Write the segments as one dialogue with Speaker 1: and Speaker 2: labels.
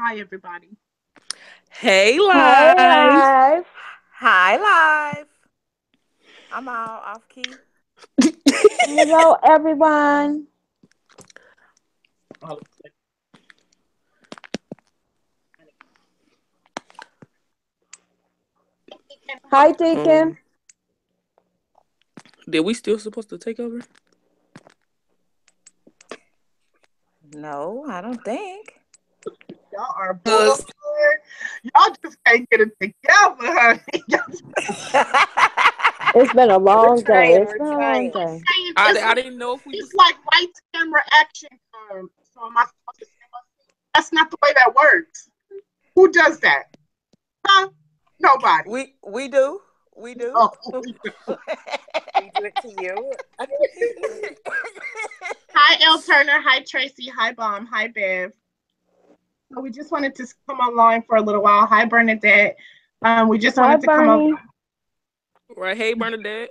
Speaker 1: hi, everybody.
Speaker 2: Hey,
Speaker 3: Hey,
Speaker 2: live.
Speaker 3: live.
Speaker 4: Hi, live. I'm all off key.
Speaker 3: Hello, everyone.
Speaker 1: Oh,
Speaker 3: Hi, Deacon.
Speaker 2: Um, did we still supposed to take over?
Speaker 4: No, I don't think.
Speaker 1: y'all are bored.
Speaker 2: Cause
Speaker 1: Y'all just can't get it together, honey.
Speaker 3: It's been a
Speaker 4: We're
Speaker 3: long day.
Speaker 4: trying.
Speaker 3: It's
Speaker 4: We're
Speaker 3: been a long
Speaker 4: trying.
Speaker 3: day.
Speaker 2: I didn't know if we
Speaker 1: It's
Speaker 2: was.
Speaker 1: like lights, camera, action. So am I supposed to say my thing? That's not the way that works. Who does that? Huh? Nobody.
Speaker 4: We do. We do.
Speaker 1: Oh,
Speaker 4: We do it to you.
Speaker 1: hi, El Turner. Hi, Tracy. Hi, Bomb. Hi, Bev. So we just wanted to come online for a little while. Hi, Bernadette. We just
Speaker 3: Hi,
Speaker 1: wanted to come on.
Speaker 3: Bernie.
Speaker 2: Right, hey Bernadette.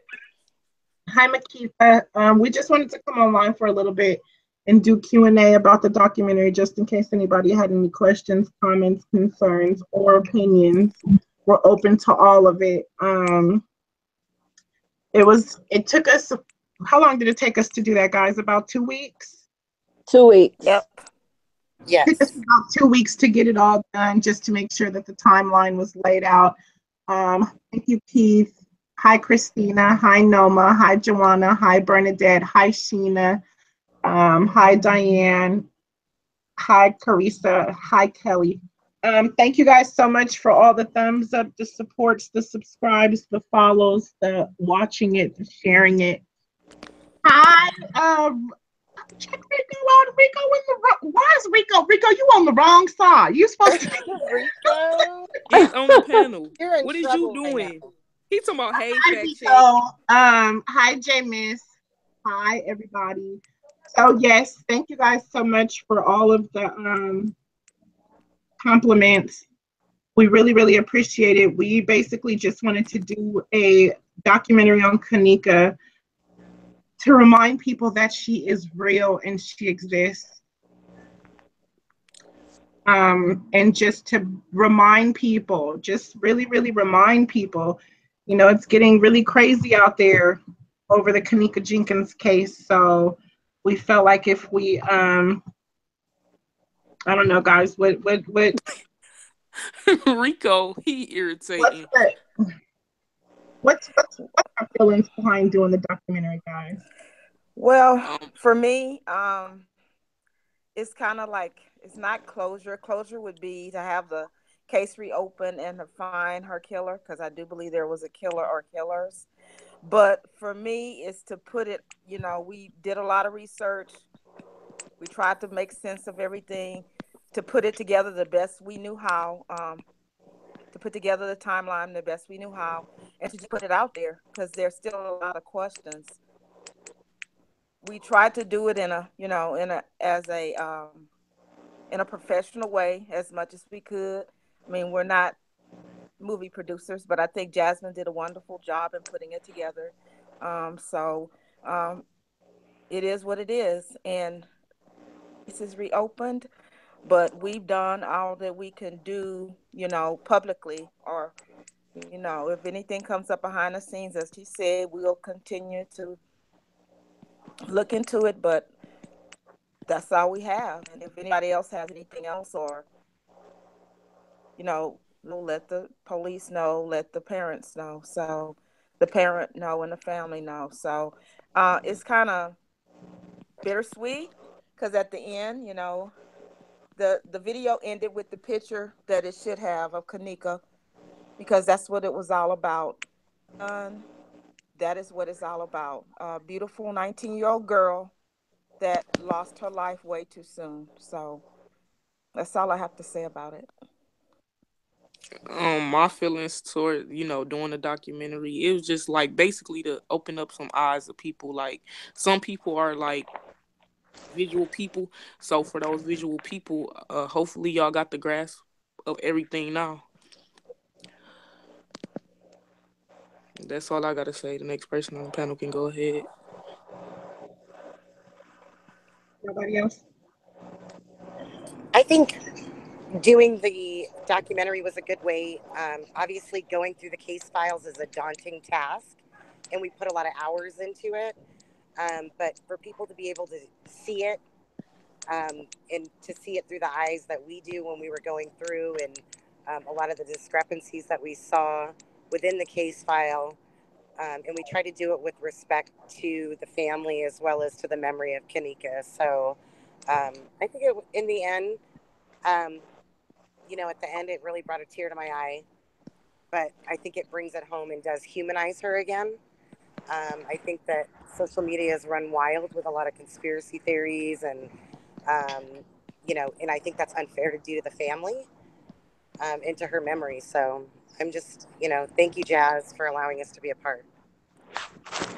Speaker 1: Hi, Makita. We just wanted to come online for a little bit and do Q&A about the documentary, just in case anybody had any questions, comments, concerns, or opinions. We're open to all of it. It took us, how long did it take us to do that, guys? About 2 weeks?
Speaker 3: 2 weeks.
Speaker 4: Yep.
Speaker 1: It took us
Speaker 4: Yes.
Speaker 1: about 2 weeks to get it all done, just to make sure that the timeline was laid out. Thank you, Keith. Hi, Christina. Hi, Noma. Hi, Joanna. Hi, Bernadette. Hi, Sheena. Hi, Diane. Hi, Carissa. Hi, Kelly. Thank you guys so much for all the thumbs up, the supports, the subscribes, the follows, the watching it, the sharing it. Hi, check Rico out. Rico in the why is Rico? Rico, you on the wrong side. You supposed to be.
Speaker 4: Rico,
Speaker 2: He's on the panel.
Speaker 4: you're in
Speaker 2: What is you
Speaker 4: trouble right now.
Speaker 2: doing? He talking about hey
Speaker 1: Hi,
Speaker 2: fact check.
Speaker 1: Rico. Hi, J Miss. Hi, everybody. So yes, thank you guys so much for all of the compliments. We really, really appreciate it. We basically just wanted to do a documentary on Kenneka to remind people that she is real and she exists. And just to remind people, just really, really remind people, it's getting really crazy out there over the Kenneka Jenkins case. So we felt like if we, I don't know, guys,
Speaker 2: Rico, he
Speaker 1: what's
Speaker 2: irritating.
Speaker 1: the, what's our feelings behind doing the documentary, guys?
Speaker 4: Well,
Speaker 2: Um,
Speaker 4: for me, it's kind of like it's not closure. Closure would be to have the case reopened and to find her killer, because I do believe there was a killer or killers. But for me, it's to put it. We did a lot of research. We tried to make sense of everything, to put it together the best we knew how. To put together the timeline the best we knew how, and to just put it out there, because there's still a lot of questions. We tried to do it in a, in a professional way as much as we could. I mean, we're not movie producers, but I think Jasmine did a wonderful job in putting it together. So um, it is what it is, and this is reopened. But we've done all that we can do, publicly, or if anything comes up behind the scenes, as she said, we'll continue to look into it. But that's all we have. And if anybody else has anything else, or let the police know, let the parents know. So the parent know and the family know. So it's kind of bittersweet, because at the end, the video ended with the picture that it should have of Kenneka, because that's what it was all about. That is what it's all about. A beautiful 19-year-old girl that lost her life way too soon. So that's all I have to say about it.
Speaker 2: my feelings toward doing the documentary, it was just like basically to open up some eyes of people. Like some people are like visual people, so for those visual people, hopefully y'all got the grasp of everything now. That's all I gotta say. The next person on the panel can go ahead.
Speaker 1: Nobody else?
Speaker 5: I think Doing the documentary was a good way. Obviously, going through the case files is a daunting task, and we put a lot of hours into it. But for people to be able to see it, and to see it through the eyes that we do when we were going through, and a lot of the discrepancies that we saw within the case file, and we try to do it with respect to the family as well as to the memory of Kenneka. So I think in the end, um, at the end, it really brought a tear to my eye. But I think it brings it home and does humanize her again. I think that social media has run wild with a lot of conspiracy theories, um, and I think that's unfair to do to the family, and to her memory. So I'm just, thank you, Jazz, for allowing us to be a part.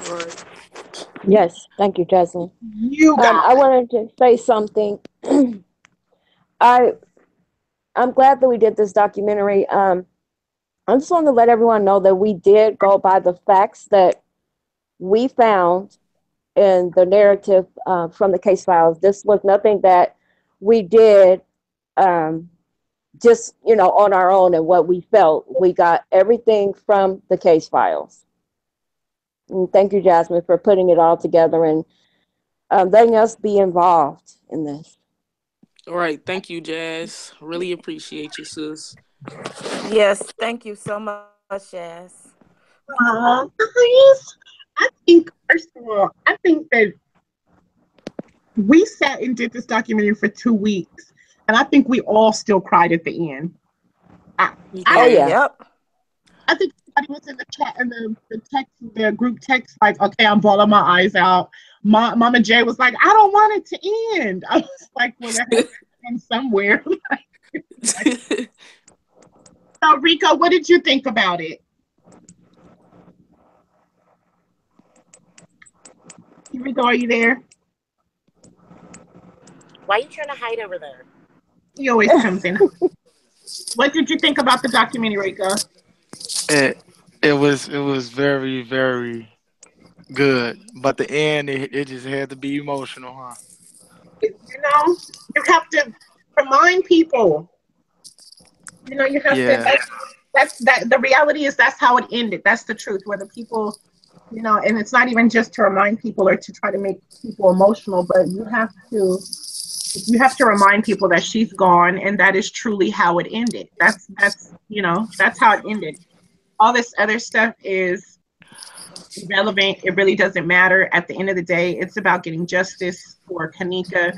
Speaker 2: Right.
Speaker 3: Yes, thank you, Jasmine.
Speaker 1: You got
Speaker 3: I wanted to say something. I I'm glad that we did this documentary. I just want to let everyone know that we did go by the facts that we found in the narrative from the case files. This was nothing that we did um, just on our own and what we felt. We got everything from the case files. And thank you, Jasmine, for putting it all together and letting us be involved in this.
Speaker 2: All right. Thank you, Jazz. Really appreciate you, sis.
Speaker 4: Yes, thank you so much, Jazz.
Speaker 1: guys. I think, first of all, I think that we sat and did this documentary for 2 weeks, and I think we all still cried at the end. I, I
Speaker 3: Oh
Speaker 1: don't.
Speaker 2: Yeah.
Speaker 3: yeah.
Speaker 4: Yep.
Speaker 1: I think somebody was in the chat in the text, the group text, like, "Okay, I'm bawling my eyes out." Mama J was like, "I don't want it to end." I was like, "Well, it has to end somewhere." So, Rico, what did you think about it? Rico, are you there?
Speaker 5: Why are you trying to hide over there?
Speaker 1: He always comes in. What did you think about the documentary, Rico?
Speaker 6: It it was very very good, but the end it just had to be emotional, huh?
Speaker 1: You have to remind people. You have to.
Speaker 6: Yeah,
Speaker 1: That's the reality is that's how it ended. That's the truth. Where the people, and it's not even just to remind people or to try to make people emotional, but you have to remind people that she's gone, and that is truly how it ended. That's how it ended. All this other stuff is irrelevant. It really doesn't matter. At the end of the day, it's about getting justice for Kenneka.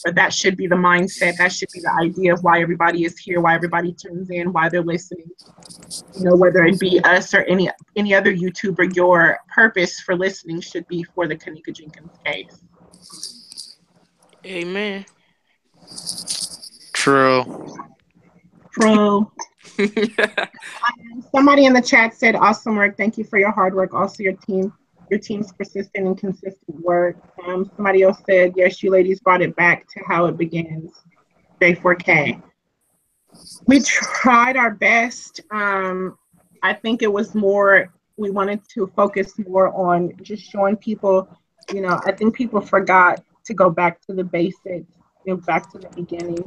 Speaker 1: But that should be the mindset. That should be the idea of why everybody is here, why everybody tunes in, why they're listening. Whether it be us or any other YouTuber, your purpose for listening should be for the Kenneka Jenkins case.
Speaker 2: Amen.
Speaker 6: true.
Speaker 1: Pro. Somebody in the chat said, "Awesome work. Thank you for your hard work. Also, your team's persistent and consistent work." Somebody else said, "Yes, you ladies brought it back to how it begins." J4K. We tried our best. I think it was more, we wanted to focus more on just showing people, I think people forgot to go back to the basics, back to the beginning.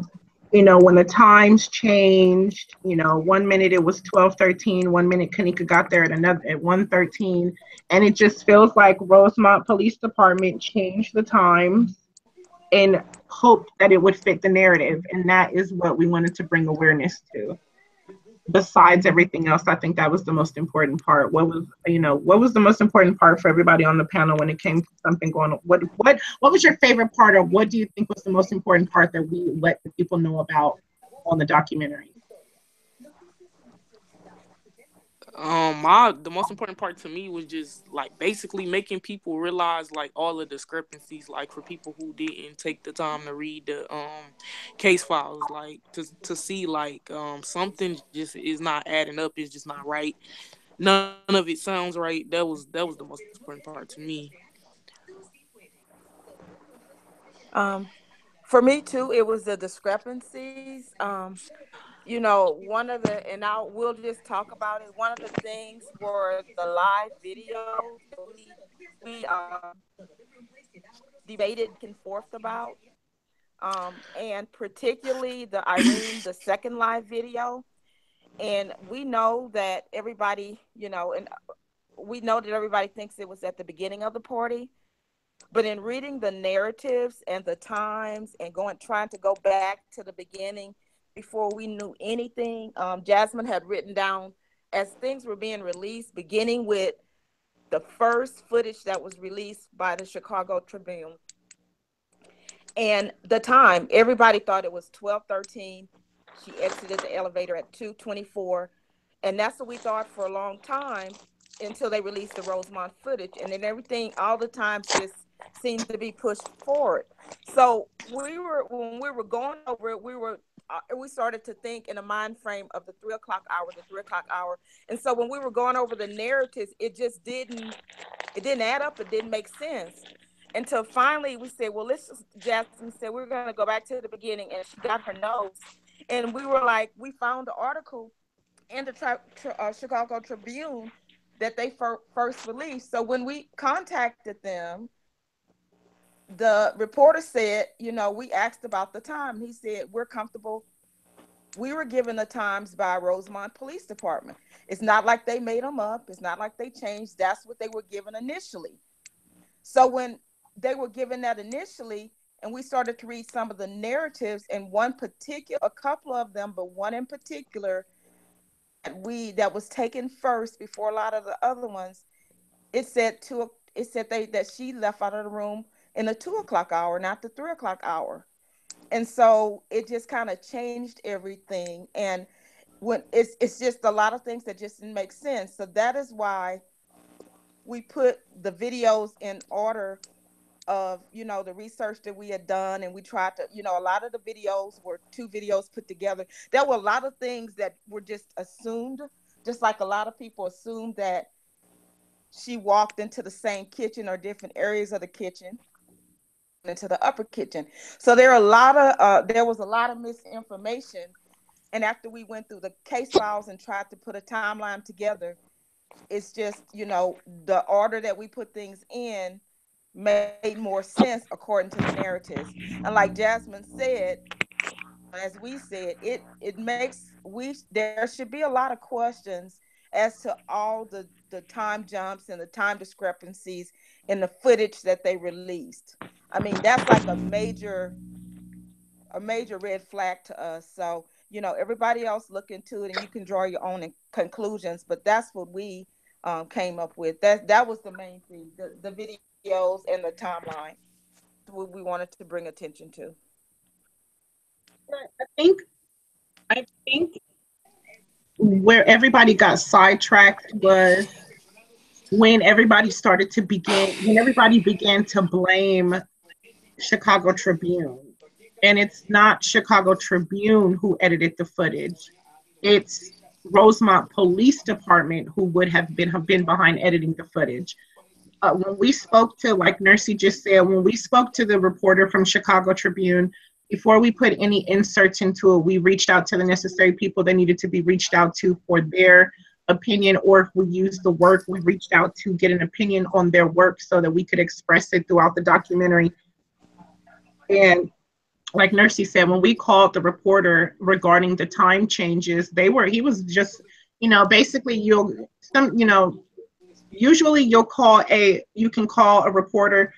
Speaker 1: When the times changed, 1 minute it was 12:13, 1 minute Kenneka got there at 1:13, and it just feels like Rosemont Police Department changed the times and hoped that it would fit the narrative, and that is what we wanted to bring awareness to. Besides everything else, I think that was the most important part. What was the most important part for everybody on the panel when it came to something going on? What was your favorite part, or what do you think was the most important part that we let the people know about on the documentary?
Speaker 2: The most important part to me was just like basically making people realize like all the discrepancies, like for people who didn't take the time to read the case files, like to see like something just is not adding up, it's just not right. None of it sounds right. That was the most important part to me.
Speaker 4: Um, for me too, it was the discrepancies. One of the, and we'll just talk about it. One of the things were the live videos that we debated back and forth about. and particularly the Irene, the second live video. And we know that everybody, and we know that everybody thinks it was at the beginning of the party. But in reading the narratives and the times and trying to go back to the beginning before we knew anything, Jasmine had written down as things were being released, beginning with the first footage that was released by the Chicago Tribune. And the time, everybody thought it was 12:13. She exited the elevator at 2:24. And that's what we thought for a long time until they released the Rosemont footage. And then everything, all the times just seemed to be pushed forward. So when we were going over it, we started to think in a mind frame of the 3 o'clock hour, the 3 o'clock hour. And so when we were going over the narratives, it didn't add up. It didn't make sense. Until finally we said, well, Jasmine said, we're going to go back to the beginning. And she got her notes. And we were like, we found the article in the Chicago Tribune that they first released. So when we contacted them, the reporter said, we asked about the time. He said, we're comfortable. We were given the times by Rosemont Police Department. It's not like they made them up. It's not like they changed. That's what they were given initially. So when they were given that initially, and we started to read some of the narratives, and a couple of them, but one in particular that was taken first before a lot of the other ones, it said that she left out of the room in the 2 o'clock hour, not the 3 o'clock hour. And so it just kind of changed everything. And when it's just a lot of things that just didn't make sense. So that is why we put the videos in order of, the research that we had done. And we tried to, a lot of the videos were 2 videos put together. There were a lot of things that were just assumed, just like a lot of people assumed that she walked into the same kitchen or different areas of the kitchen, into the upper kitchen. So there was a lot of misinformation. And after we went through the case files and tried to put a timeline together, it's just, the order that we put things in made more sense according to the narratives. And like Jasmine said, as we said, there should be a lot of questions as to all the time jumps and the time discrepancies in the footage that they released. I mean, that's like a major red flag to us. So, everybody else look into it and you can draw your own conclusions, but that's what we came up with. That was the main thing, the videos and the timeline. What we wanted to bring attention to.
Speaker 1: I think where everybody got sidetracked was when everybody began to blame Chicago Tribune. And it's not Chicago Tribune who edited the footage. It's Rosemont Police Department who would have been behind editing the footage. When we spoke to, like Nursey just said, when we spoke to the reporter from Chicago Tribune, before we put any inserts into it, we reached out to the necessary people that needed to be reached out to for their opinion, or if we used the work, we reached out to get an opinion on their work so that we could express it throughout the documentary. And like Nursey said, when we called the reporter regarding the time changes, he was just, basically usually you can call a reporter.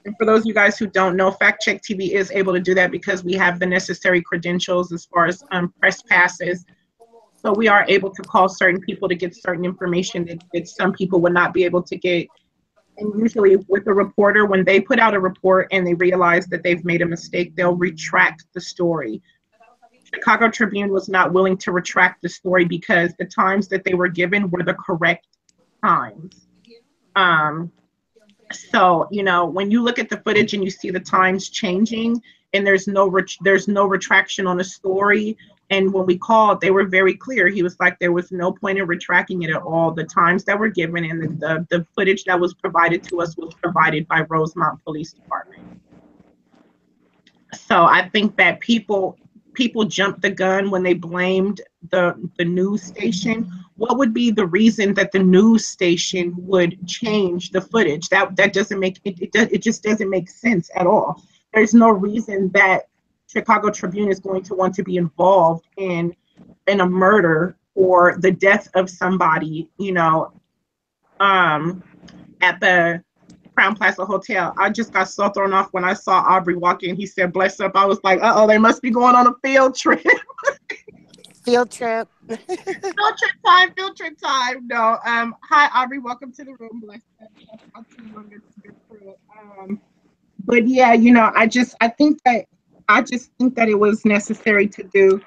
Speaker 1: And for those of you guys who don't know, Fact Check TV is able to do that because we have the necessary credentials as far as press passes. So we are able to call certain people to get certain information that some people would not be able to get. And usually with a reporter, when they put out a report and they realize that they've made a mistake, they'll retract the story. Chicago Tribune was not willing to retract the story because the times that they were given were the correct times. So, when you look at the footage and you see the times changing and there's no retraction on a story. And when we called, they were very clear. He was like, there was no point in retracting it at all. The times that were given and the footage that was provided to us was provided by Rosemont Police Department. So I think that people jumped the gun when they blamed the news station. What would be the reason that the news station would change the footage? That doesn't make it just doesn't make sense at all. there's no reason that Chicago Tribune is going to want to be involved in a murder or the death of somebody, you know, at the Crown Plaza Hotel. I just got so thrown off when I saw Aubrey walk in. He said, "Bless up." I was like, "Uh-oh, they must be going on a field trip."
Speaker 5: Field trip.
Speaker 1: Field trip time. No. Hi, Aubrey. Welcome to the room. Bless up. I'll too long to get through it. But yeah, you know, I just think that it was necessary to do.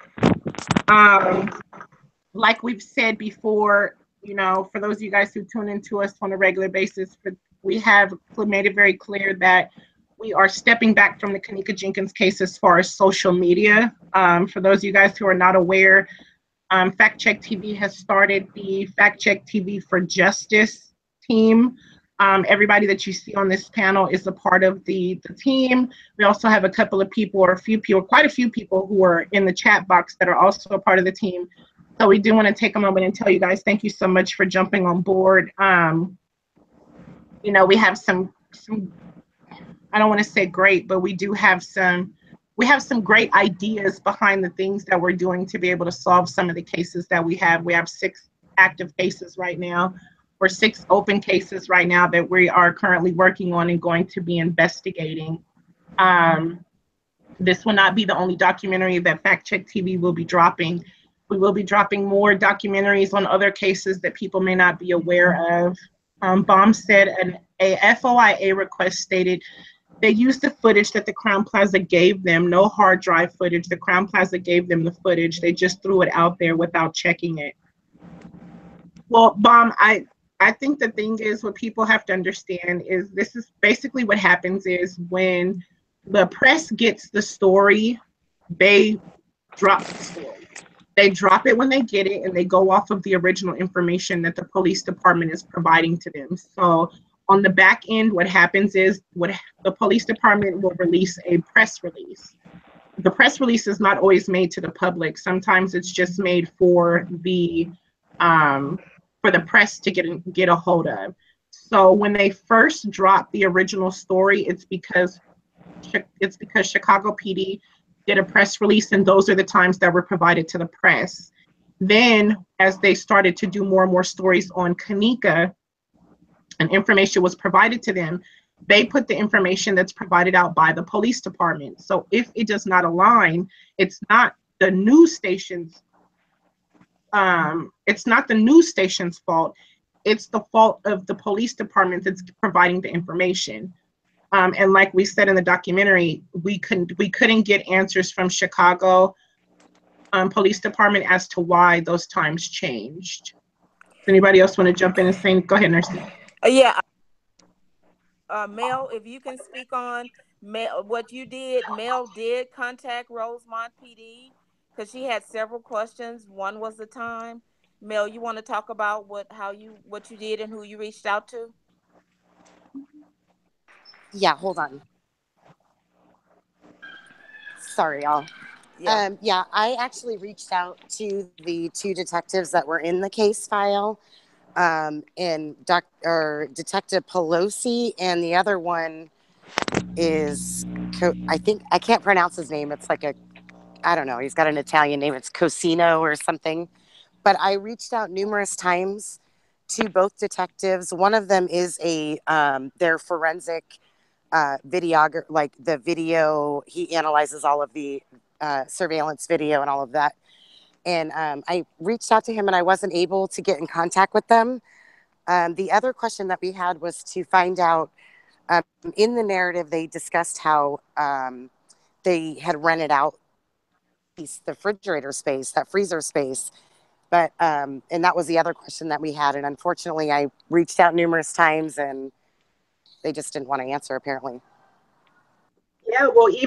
Speaker 1: Like we've said before, you know, for those of you guys who tune into us on a regular basis, we have made it very clear that we are stepping back from the Kenneka Jenkins case as far as social media. For those of you guys who are not aware, Fact Check TV has started the Fact Check TV for Justice team. Everybody that you see on this panel is a part of the team. We also have a couple of people, or quite a few people who are in the chat box that are also a part of the team. So we do want to take a moment and tell you guys thank you so much for jumping on board. You know, we have some I don't want to say great, but we have some great ideas behind the things that we're doing to be able to solve some of the cases that we have. We have 6 active cases right now, or 6 open cases right now that we are currently working on and going to be investigating. This will not be the only documentary that Fact Check TV will be dropping. We will be dropping more documentaries on other cases that people may not be aware of. Baum said a FOIA request stated they used the footage that the Crown Plaza gave them, no hard drive footage. The Crown Plaza gave them the footage. They just threw it out there without checking it. Well, Baum, I think the thing is, what people have to understand is this is basically what happens is when the press gets the story, they drop the story. They drop it when they get it, and they go off of the original information that the police department is providing to them. So on the back end, what happens is the police department will release a press release. The press release is not always made to the public. Sometimes it's just made for the press to get a hold of. So when they first drop the original story, it's because Chicago PD did a press release, and those are the times that were provided to the press. Then, as they started to do more and more stories on Kenneka, and information was provided to them, they put the information that's provided out by the police department. So if it does not align, it's not the news station's fault. It's the fault of the police department that's providing the information. And like we said in the documentary, we couldn't get answers from Chicago Police Department as to why those times changed. Does anybody else want to jump in and say? Go ahead, Nursey.
Speaker 4: Yeah. Mel, if you can speak on what you did. Mel did contact Rosemont PD because she had several questions. One was the time. Mel, you want to talk about what you did and who you reached out to?
Speaker 5: Yeah, hold on. Sorry, y'all. Yeah, I actually reached out to the 2 detectives that were in the case file, and Detective Pelosi, and the other one is, I think, I can't pronounce his name. It's like I don't know, he's got an Italian name. It's Cosino or something. But I reached out numerous times to both detectives. One of them is their forensic videographer, like the video. He analyzes all of the surveillance video and all of that. And I reached out to him, and I wasn't able to get in contact with them. The other question that we had was to find out, in the narrative, they discussed how they had rented out the refrigerator space, that freezer space. But, and that was the other question that we had. And unfortunately, I reached out numerous times, and they just didn't want to answer, apparently.
Speaker 1: Yeah, well, I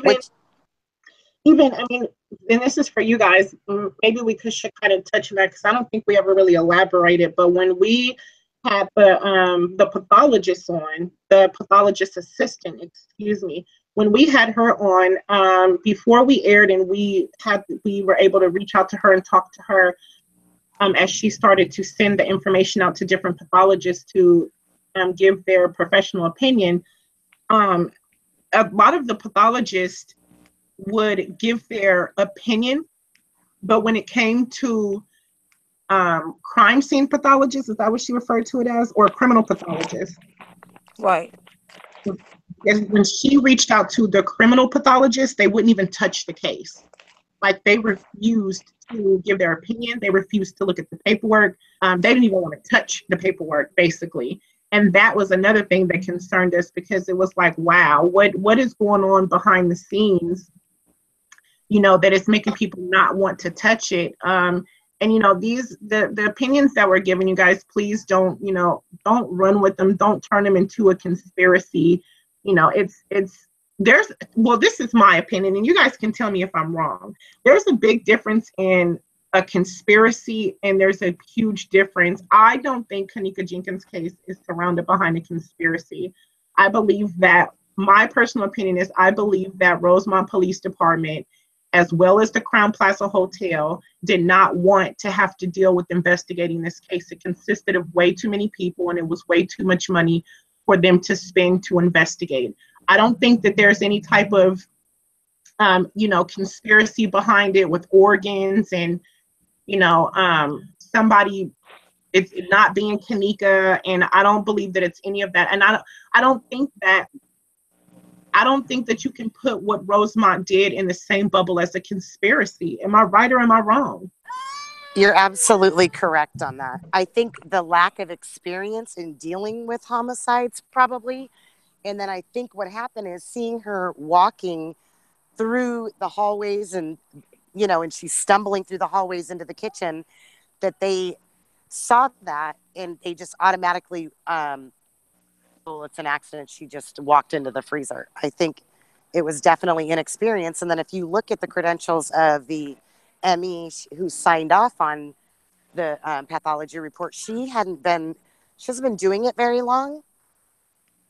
Speaker 1: mean, and this is for you guys, maybe we should kind of touch on that, because I don't think we ever really elaborated. But when we had the pathologist on, the pathologist assistant, excuse me, when we had her on, before we aired, and we were able to reach out to her and talk to her, as she started to send the information out to different pathologists to give their professional opinion. a lot of the pathologists would give their opinion, but when it came to crime scene pathologist, is that what she referred to it as, or criminal pathologist?
Speaker 4: Right.
Speaker 1: When she reached out to the criminal pathologist, they wouldn't even touch the case. Like, they refused to give their opinion. They refused to look at the paperwork. They didn't even want to touch the paperwork, basically. And that was another thing that concerned us, because it was like, wow, what is going on behind the scenes, that is making people not want to touch it. And the opinions that we're giving you guys, please don't run with them. Don't turn them into a conspiracy. This is my opinion, and you guys can tell me if I'm wrong. There's a big difference in a conspiracy, and there's a huge difference. I don't think Kenneka Jenkins' case is surrounded behind a conspiracy. I believe that, my personal opinion is, I believe that Rosemont Police Department, as well as the Crown Plaza Hotel, did not want to have to deal with investigating this case. It consisted of way too many people, and it was way too much money for them to spend to investigate. I don't think that there's any type of, conspiracy behind it with organs and, somebody, it's not being Kenneka, and I don't believe that it's any of that. And I don't think that you can put what Rosemont did in the same bubble as a conspiracy. Am I right or am I wrong?
Speaker 5: You're absolutely correct on that. I think the lack of experience in dealing with homicides, probably. And then I think what happened is seeing her walking through the hallways and she's stumbling through the hallways into the kitchen, that they saw that and they just automatically, well, it's an accident. She just walked into the freezer. I think it was definitely inexperience. And then if you look at the credentials of the ME who signed off on the pathology report, she hasn't been doing it very long.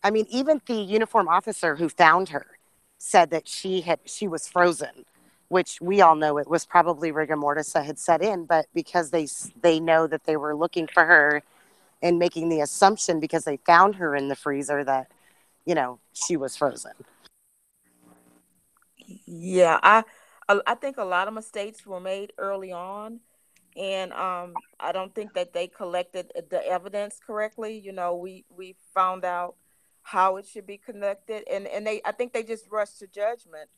Speaker 5: I mean, even the uniform officer who found her said that she was frozen, which we all know it was probably rigor mortis that had set in, but because they know that they were looking for her and making the assumption because they found her in the freezer that, she was frozen.
Speaker 4: Yeah, I think a lot of mistakes were made early on, and I don't think that they collected the evidence correctly. We found out how it should be conducted, and I think they just rushed to judgment,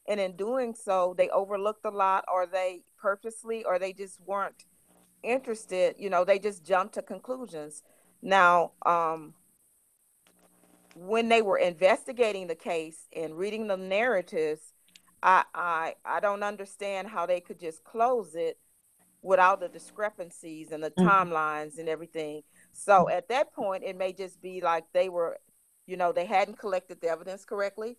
Speaker 4: and in doing so, they overlooked a lot, or they purposely, or they just weren't interested. They just jumped to conclusions. Now, when they were investigating the case and reading the narratives, I don't understand how they could just close it without the discrepancies and the timelines and everything. So at that point, it may just be like they were, they hadn't collected the evidence correctly.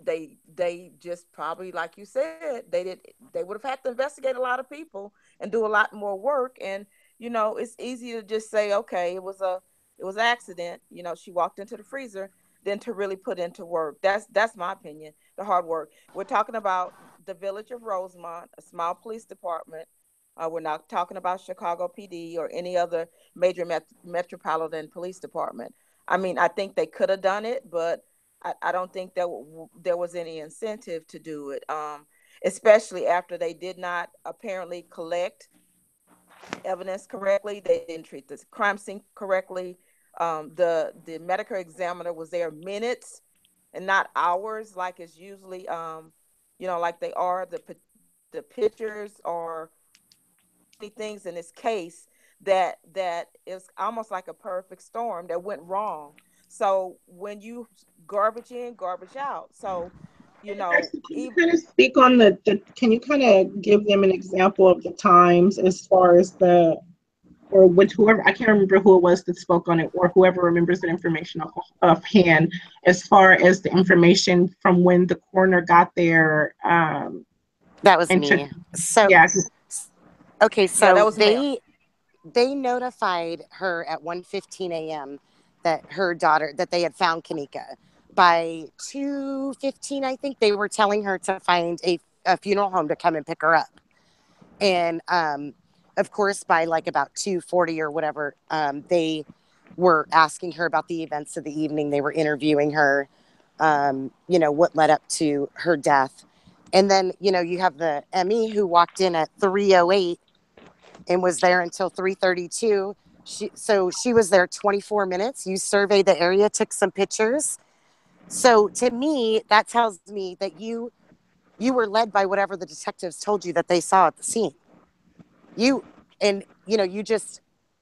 Speaker 4: They just probably, like you said, they would have had to investigate a lot of people and do a lot more work. And it's easy to just say, okay, it was an accident. She walked into the freezer, than to really put into work. That's my opinion. The hard work. We're talking about the village of Rosemont, a small police department. We're not talking about Chicago PD or any other major metropolitan police department. I mean, I think they could have done it, but I don't think there was any incentive to do it, especially after they did not apparently collect evidence correctly. They didn't treat the crime scene correctly. The medical examiner was there minutes and not hours, like it's usually, like they are. The pictures or things in this case that is almost like a perfect storm that went wrong. So when you garbage in, garbage out. So,
Speaker 1: Can you kind of speak on can you kind of give them an example of the times as far as or with whoever, I can't remember who it was that spoke on it, or whoever remembers that information offhand, as far as the information from when the coroner got there.
Speaker 5: That was me. Okay, so
Speaker 4: that was
Speaker 5: they notified her at 1:15 a.m. that her daughter, that they had found Kenneka. By 2:15, I think, they were telling her to find a funeral home to come and pick her up. And of course, by like about 2:40 or whatever, they were asking her about the events of the evening. They were interviewing her. you know, what led up to her death. And then, you know, you have the ME who walked in at 3:08 and was there until 3:32. So she was there 24 minutes. You surveyed the area, took some pictures. So to me, that tells me that you were led by whatever the detectives told you that they saw at the scene. You just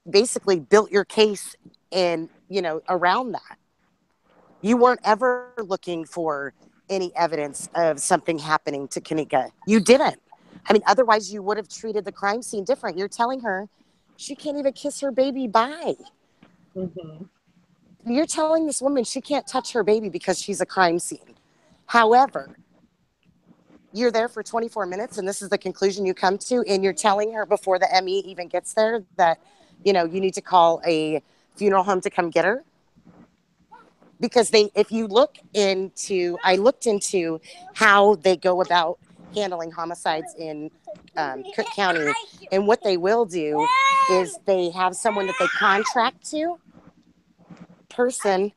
Speaker 5: basically built your case and, you know, around that. You weren't ever looking for any evidence of something happening to Kenneka. You didn't. I mean, otherwise you would have treated the crime scene different. You're telling her she can't even kiss her baby bye.
Speaker 1: Mm-hmm.
Speaker 5: You're telling this woman she can't touch her baby because she's a crime scene. However, you're there for 24 minutes and this is the conclusion you come to, and you're telling her before the ME even gets there that, you know, you need to call a funeral home to come get her. Because if you look into, I looked into how they go about handling homicides in Cook County, and what they will do is they have someone that they contract to, person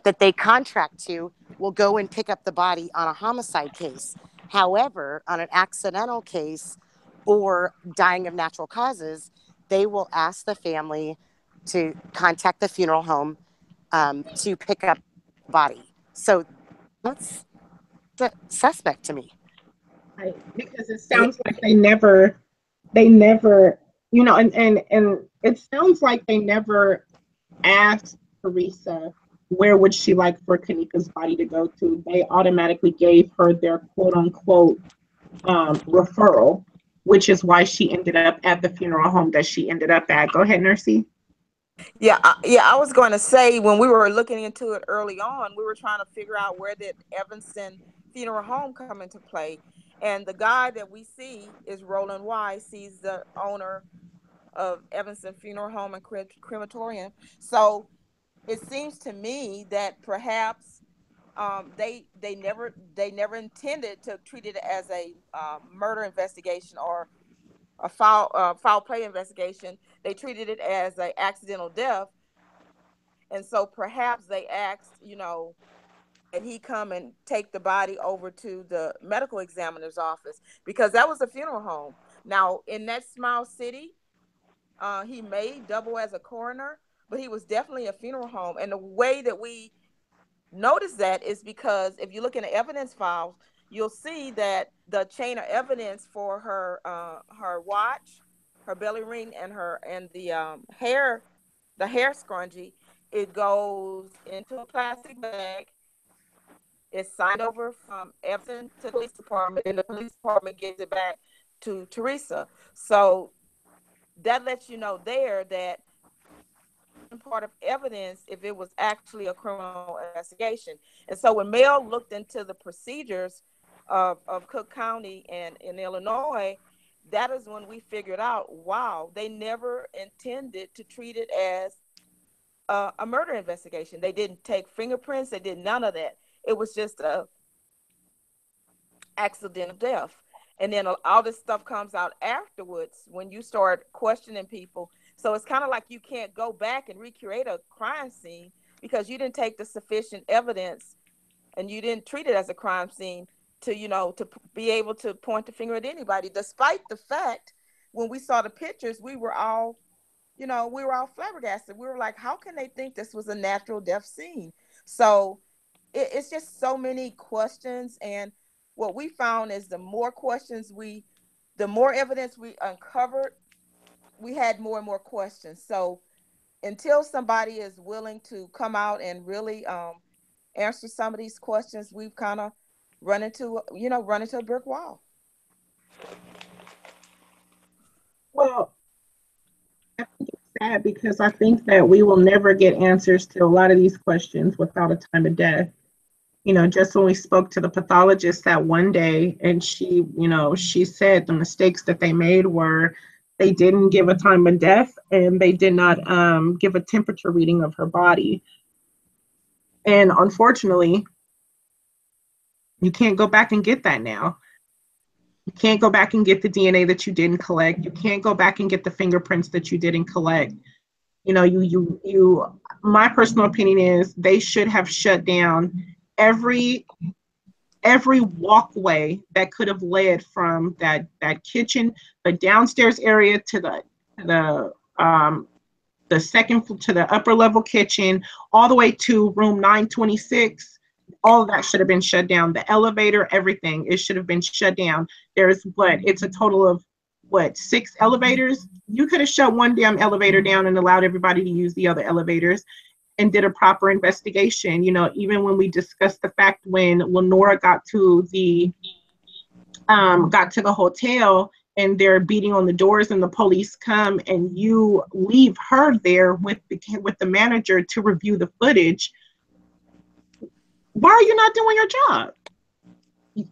Speaker 5: that they contract to will go and pick up the body on a homicide case. However, on an accidental case or dying of natural causes, they will ask the family to contact the funeral home to pick up the body. So that's the suspect to me.
Speaker 1: Right. Because it sounds like they never, you know, and it sounds like they never asked Teresa where would she like for Kenneka's body to go to. They automatically gave her their quote unquote referral, which is why she ended up at the funeral home that she ended up at. Go ahead, Nursey.
Speaker 4: Yeah, I was going to say, when we were looking into it early on, we were trying to figure out where did Evanston Funeral Home come into play. And the guy that we see is Roland Wise. He's the owner of Evanston Funeral Home and Crematorium. So it seems to me that perhaps they never intended to treat it as a murder investigation or a foul play investigation. They treated it as an accidental death, and so perhaps they asked, you know, that he come and take the body over to the medical examiner's office, because that was a funeral home. Now, in that small city, he may double as a coroner, but he was definitely a funeral home. And the way that we notice that is because if you look in the evidence files, you'll see that the chain of evidence for her watch, her belly ring, and the hair scrunchie, it goes into a plastic bag. It's signed over from Evanston to the police department, and the police department gives it back to Teresa. So that lets you know there that part of evidence if it was actually a criminal investigation. And so when Mel looked into the procedures of Cook County and in Illinois, that is when we figured out, wow, they never intended to treat it as a murder investigation. They didn't take fingerprints. They did none of that. It was just a accidental death. And then all this stuff comes out afterwards when you start questioning people. So it's kind of like you can't go back and recreate a crime scene because you didn't take the sufficient evidence and you didn't treat it as a crime scene to, you know, to be able to point the finger at anybody, despite the fact when we saw the pictures, we were all flabbergasted. We were like, how can they think this was a natural death scene? So it's just so many questions. And what we found is the more evidence we uncovered, we had more and more questions. So until somebody is willing to come out and really answer some of these questions, we've kind of run into a brick wall.
Speaker 1: Well, I think it's sad because I think that we will never get answers to a lot of these questions without a time of death. You know, just when we spoke to the pathologist that one day, and she said the mistakes that they made were they didn't give a time of death and they did not give a temperature reading of her body. And unfortunately, you can't go back and get that now. You can't go back and get the DNA that you didn't collect. You can't go back and get the fingerprints that you didn't collect. You know, my personal opinion is they should have shut down every walkway that could have led from that kitchen, the downstairs area to the second to the upper level kitchen, all the way to room 926. All of that should have been shut down. The elevator, everything, it should have been shut down. There's it's a total of 6 elevators. You could have shut one damn elevator down and allowed everybody to use the other elevators and did a proper investigation. You know, even when we discussed the fact when Lenora got to the hotel and they're beating on the doors and the police come and you leave her there with the manager to review the footage. Why are you not doing your job?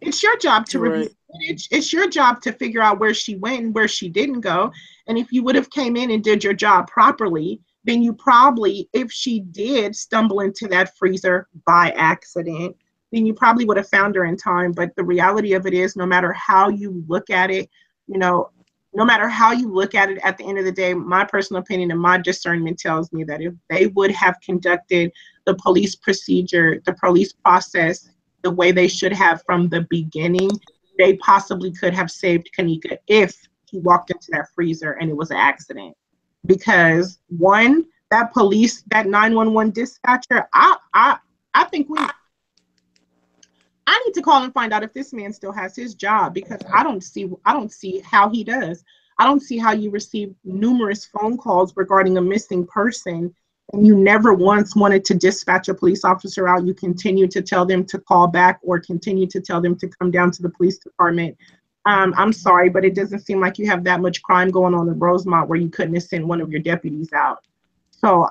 Speaker 1: It's your job to review footage. It's your job to figure out where she went and where she didn't go. And if you would have came in and did your job properly, then you probably, if she did stumble into that freezer by accident, then you probably would have found her in time. But the reality of it is, no matter how you look at it, you know, no matter how you look at it, at the end of the day, my personal opinion and my discernment tells me that if they would have conducted the police procedure, the police process, the way they should have from the beginning, they possibly could have saved Kenneka if he walked into that freezer and it was an accident. Because one, that 911 dispatcher, I think I need to call and find out if this man still has his job, because I don't see how he does. I don't see how you receive numerous phone calls regarding a missing person and you never once wanted to dispatch a police officer out. You continue to tell them to call back or continue to tell them to come down to the police department. I'm sorry, but it doesn't seem like you have that much crime going on in Rosemont where you couldn't have sent one of your deputies out. So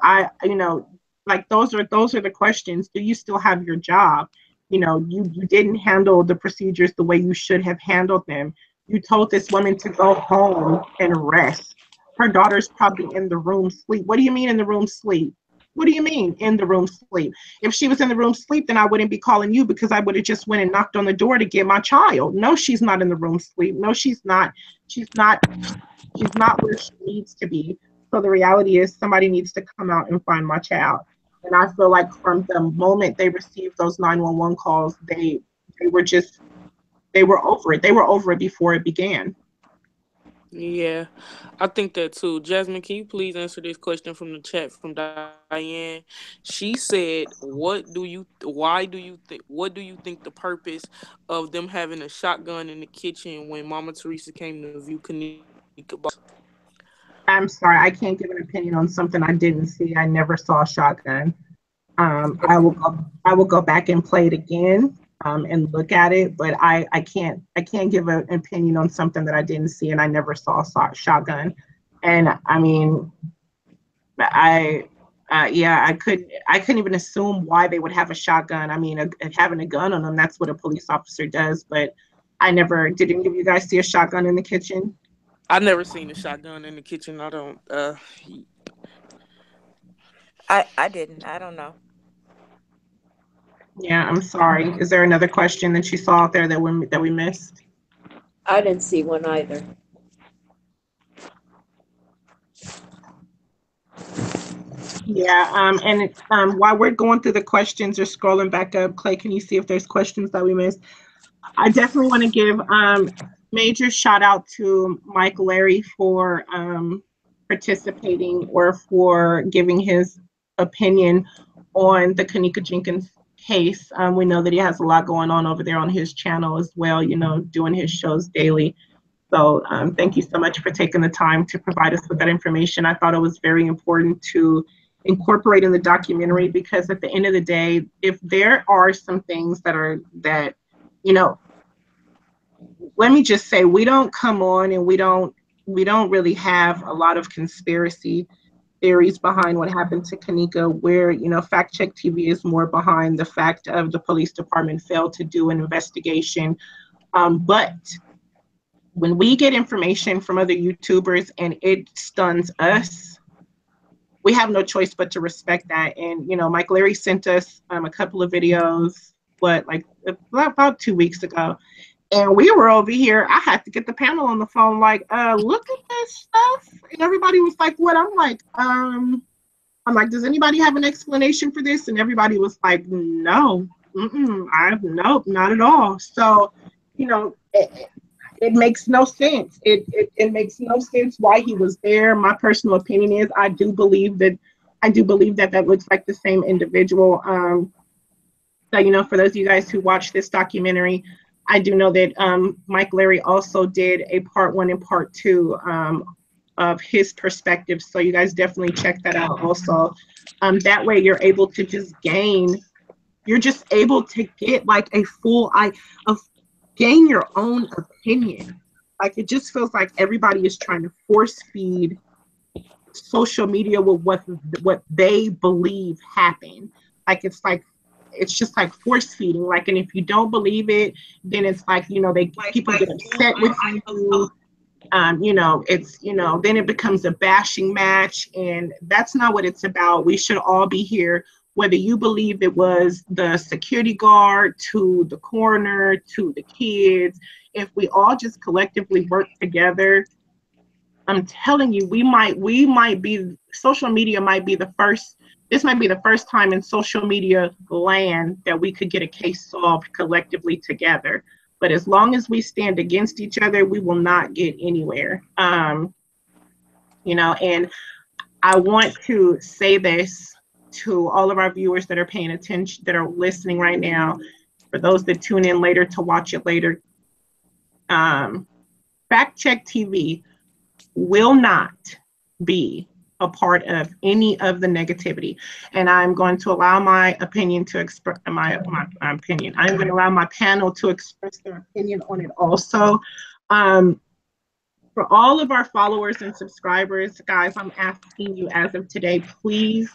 Speaker 1: those are the questions. Do you still have your job? You know, you didn't handle the procedures the way you should have handled them. You told this woman to go home and rest. Her daughter's probably in the room sleep. What do you mean in the room sleep? What do you mean in the room sleep? If she was in the room sleep, then I wouldn't be calling you, because I would have just went and knocked on the door to get my child. No, she's not in the room sleep. No, she's not. She's not where she needs to be. So the reality is somebody needs to come out and find my child. And I feel like from the moment they received those 911 calls, they were over it. They were over it before it began.
Speaker 2: Yeah, I think that too. Jasmine, can you please answer this question from the chat from Diane? She said, what do you think the purpose of them having a shotgun in the kitchen when Mama Teresa came to view Kenneka?
Speaker 1: I'm sorry, I can't give an opinion on something I didn't see. I never saw a shotgun. I will go back and play it again and look at it, but I can't give an opinion on something that I didn't see and I never saw a shotgun. And I mean, I couldn't even assume why they would have a shotgun. I mean, having a gun on them, that's what a police officer does. But did any of you guys see a shotgun in the kitchen?
Speaker 2: I never seen a shotgun in the kitchen. I don't.
Speaker 4: I didn't. I don't know.
Speaker 1: Yeah, I'm sorry. Is there another question that you saw out there that we missed?
Speaker 3: I didn't see one either.
Speaker 1: Yeah, and while we're going through the questions or scrolling back up, Clay, can you see if there's questions that we missed? I definitely want to give major shout out to Mike Larry for participating or for giving his opinion on the Kenneka Jenkins case. We know that he has a lot going on over there on his channel as well, you know, doing his shows daily. So thank you so much for taking the time to provide us with that information. I thought it was very important to incorporate in the documentary, because at the end of the day, if there are some things that you know, let me just say, we don't come on and we don't really have a lot of conspiracy theories behind what happened to Kenneka, where, you know, Fact Check TV is more behind the fact of the police department failed to do an investigation. But when we get information from other YouTubers and it stuns us, we have no choice but to respect that. And, you know, Mike Larry sent us a couple of videos, about 2 weeks ago. And we were over here. I had to get the panel on the phone, like, look at this stuff. And everybody was like, what? I'm like, does anybody have an explanation for this? And everybody was like, no. Nope, not at all. So, it makes no sense. It makes no sense why he was there. My personal opinion is I do believe that that looks like the same individual. So, for those of you guys who watch this documentary, I do know that Mike Larry also did a part 1 and part 2 of his perspective. So you guys definitely check that out also. That way you're able to you're just able to get like a full gain your own opinion. Like it just feels like everybody is trying to force feed social media with what they believe happened. Like it's just like force feeding. Like, and if you don't believe it, then it's like, people get upset with you. Then it becomes a bashing match, and that's not what it's about. We should all be here, whether you believe it was the security guard to the coroner to the kids. If we all just collectively work together, I'm telling you, we might be, social media might be the first, this might be the first time in social media land that we could get a case solved collectively together. But as long as we stand against each other, we will not get anywhere. And I want to say this to all of our viewers that are paying attention, that are listening right now, for those that tune in later to watch it later. Fact Check TV will not be a part of any of the negativity, and I'm going to allow my opinion to express my opinion. I'm going to allow my panel to express their opinion on it also. For all of our followers and subscribers, guys, I'm asking you as of today, please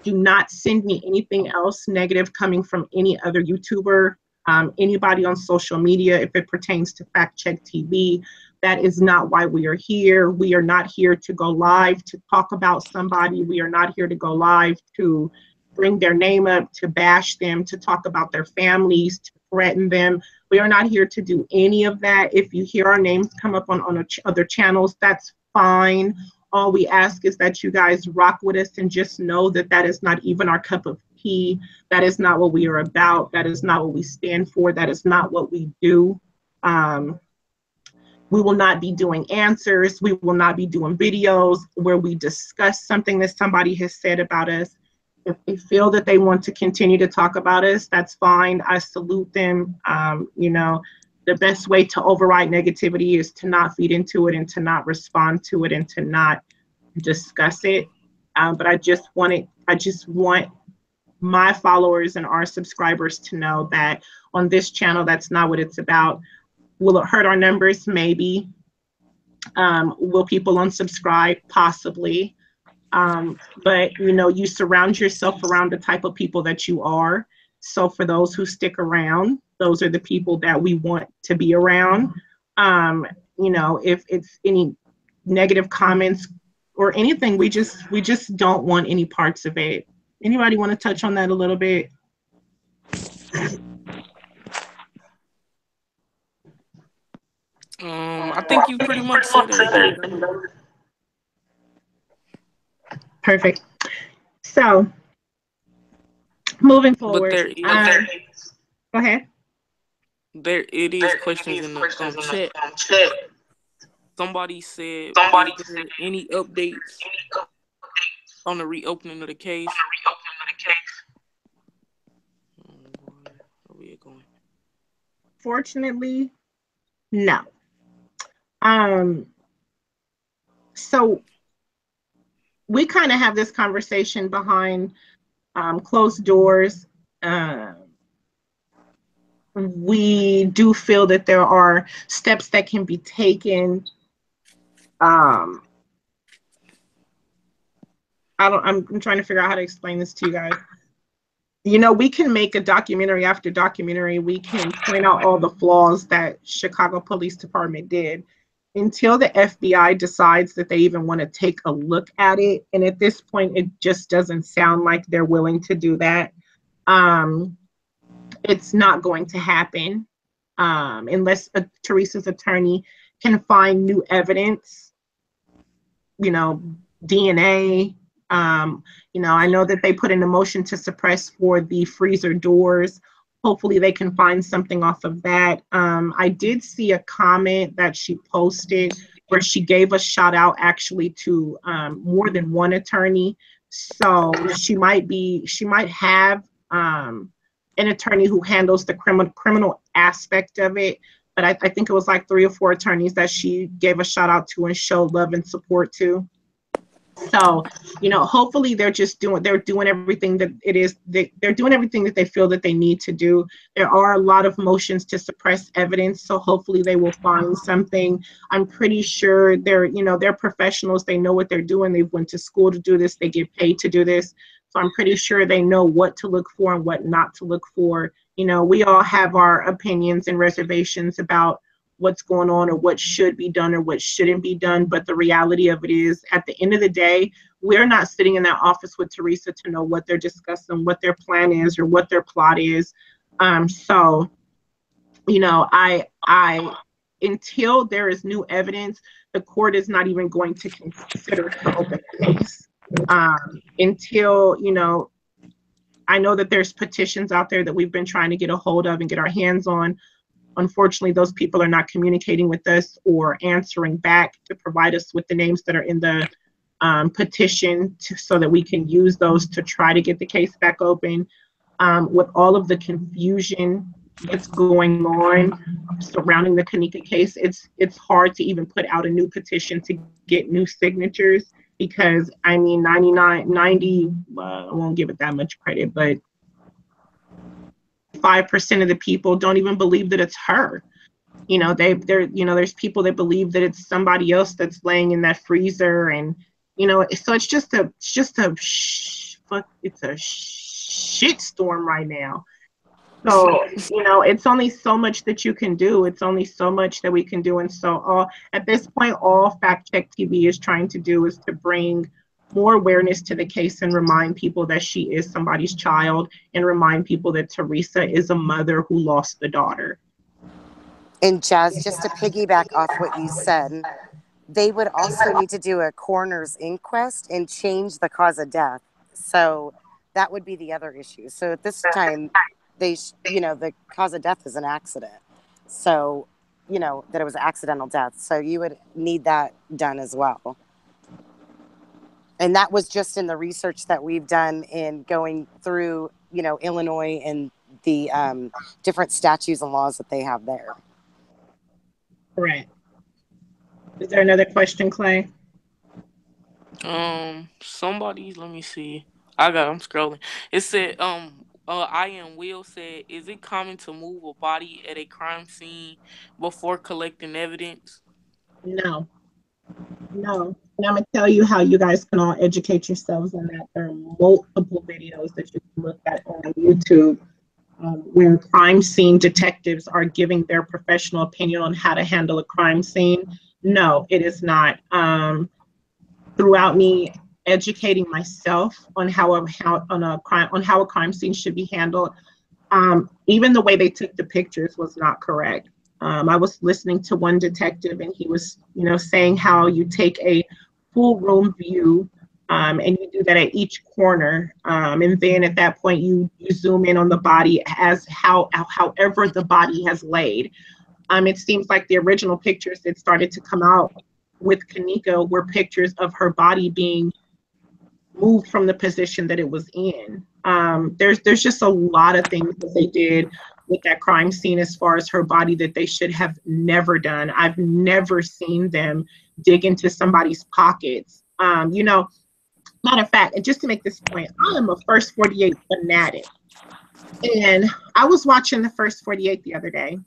Speaker 1: do not send me anything else negative coming from any other YouTuber, anybody on social media, if it pertains to Fact Check TV. That is not why we are here. We are not here to go live to talk about somebody. We are not here to go live to bring their name up, to bash them, to talk about their families, to threaten them. We are not here to do any of that. If you hear our names come up on other channels, that's fine. All we ask is that you guys rock with us and just know that that is not even our cup of tea. That is not what we are about. That is not what we stand for. That is not what we do. We will not be doing answers. We will not be doing videos where we discuss something that somebody has said about us. If they feel that they want to continue to talk about us, that's fine. I salute them. The best way to override negativity is to not feed into it and to not respond to it and to not discuss it. But I just want my followers and our subscribers to know that on this channel, that's not what it's about. Will it hurt our numbers? Maybe. Will people unsubscribe? Possibly. But you surround yourself around the type of people that you are. So for those who stick around, those are the people that we want to be around. If it's any negative comments or anything, we just don't want any parts of it. Anybody want to touch on that a little bit?
Speaker 2: I think you pretty much said everything.
Speaker 1: Perfect. So, moving forward. Go ahead.
Speaker 2: It is questions in the chat. Somebody said, is there any updates on the reopening of the case? Where we going?
Speaker 1: Fortunately, no. So we kind of have this conversation behind closed doors. We do feel that there are steps that can be taken. I'm trying to figure out how to explain this to you guys. We can make a documentary after documentary. We can point out all the flaws that Chicago Police Department did until the FBI decides that they even want to take a look at it. And at this point, it just doesn't sound like they're willing to do that. It's not going to happen unless Teresa's attorney can find new evidence, DNA, You know, I know that they put in a motion to suppress for the freezer doors. Hopefully they can find something off of that. I did see a comment that she posted where she gave a shout out actually to more than one attorney. So she might have an attorney who handles the criminal aspect of it. But I think it was like 3 or 4 attorneys that she gave a shout out to and showed love and support to. So, you know, hopefully they're doing everything that they're doing everything that they feel that they need to do. There are a lot of motions to suppress evidence, so hopefully they will find something. I'm pretty sure they're professionals. They know what they're doing. They went to school to do this. They get paid to do this. So I'm pretty sure they know what to look for and what not to look for. You know, we all have our opinions and reservations about what's going on or what should be done or what shouldn't be done. But the reality of it is, at the end of the day, we're not sitting in that office with Teresa to know what they're discussing, what their plan is, or what their plot is. So, you know, I until there is new evidence, the court is not even going to consider to open the case. Until, you know, I know that there's petitions out there that we've been trying to get a hold of and get our hands on. Unfortunately, those people are not communicating with us or answering back to provide us with the names that are in the petition so that we can use those to try to get the case back open. With all of the confusion that's going on surrounding the Kenneka case, it's hard to even put out a new petition to get new signatures because, I mean, 90, I won't give it that much credit, but 5% of the people don't even believe that it's her. You know, there's people that believe that it's somebody else that's laying in that freezer, and you know, so it's just a shit storm right now. So, you know, it's only so much that you can do. It's only so much that we can do. And so at this point, all Fact Check TV is trying to do is to bring more awareness to the case and remind people that she is somebody's child and remind people that Teresa is a mother who lost the daughter.
Speaker 5: And Jazz, just to piggyback off what you said, they would also need to do a coroner's inquest and change the cause of death. So that would be the other issue. So at this time, the cause of death is an accident. So, you know, that it was accidental death. So you would need that done as well. And that was just in the research that we've done in going through, you know, Illinois and the different statutes and laws that they have there.
Speaker 1: Correct. Is there another question, Clay?
Speaker 2: Somebody, let me see. I'm scrolling. It said, I am Will said, is it common to move a body at a crime scene before collecting evidence?
Speaker 1: No. And I'm going to tell you how you guys can all educate yourselves on that. There are multiple videos that you can look at on YouTube where crime scene detectives are giving their professional opinion on how to handle a crime scene. No, it is not. Throughout me educating myself on how a crime scene should be handled, even the way they took the pictures was not correct. I was listening to one detective and he was, you know, saying how you take a full room view and you do that at each corner. And then at that point, you zoom in on the body as however the body has laid. It seems like the original pictures that started to come out with Kenneka were pictures of her body being moved from the position that it was in. There's just a lot of things that they did with that crime scene as far as her body that they should have never done. I've never seen them dig into somebody's pockets. You know, matter of fact, and just to make this point, I am a First 48 fanatic. And I was watching the First 48 the other day.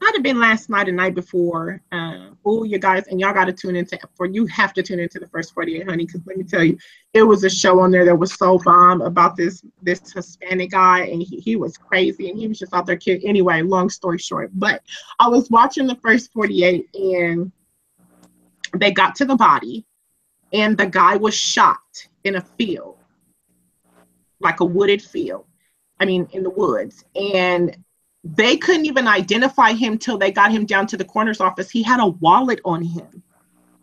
Speaker 1: Might have been last night or night before. You guys, and y'all got to tune into, you have to tune into the First 48, honey, because let me tell you, it was a show on there that was so bomb about this Hispanic guy, and he was crazy, and he was just out there kidding. Anyway, long story short, but I was watching the First 48, and they got to the body, and the guy was shot in a field, like a wooded field. I mean, in the woods, and they couldn't even identify him till they got him down to the coroner's office. He had a wallet on him.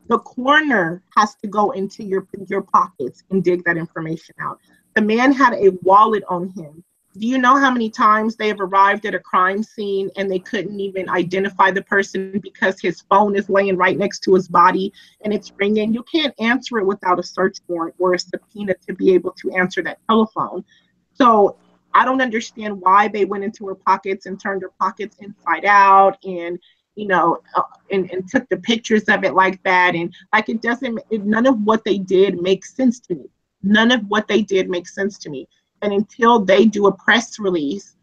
Speaker 1: The coroner has to go into your pockets and dig that information out. The man had a wallet on him. Do you know how many times they have arrived at a crime scene and they couldn't even identify the person because his phone is laying right next to his body and it's ringing? You can't answer it without a search warrant or a subpoena to be able to answer that telephone. So I don't understand why they went into her pockets and turned her pockets inside out, and and took the pictures of it like that. And like, none of what they did makes sense to me. None of what they did makes sense to me. And until they do a press release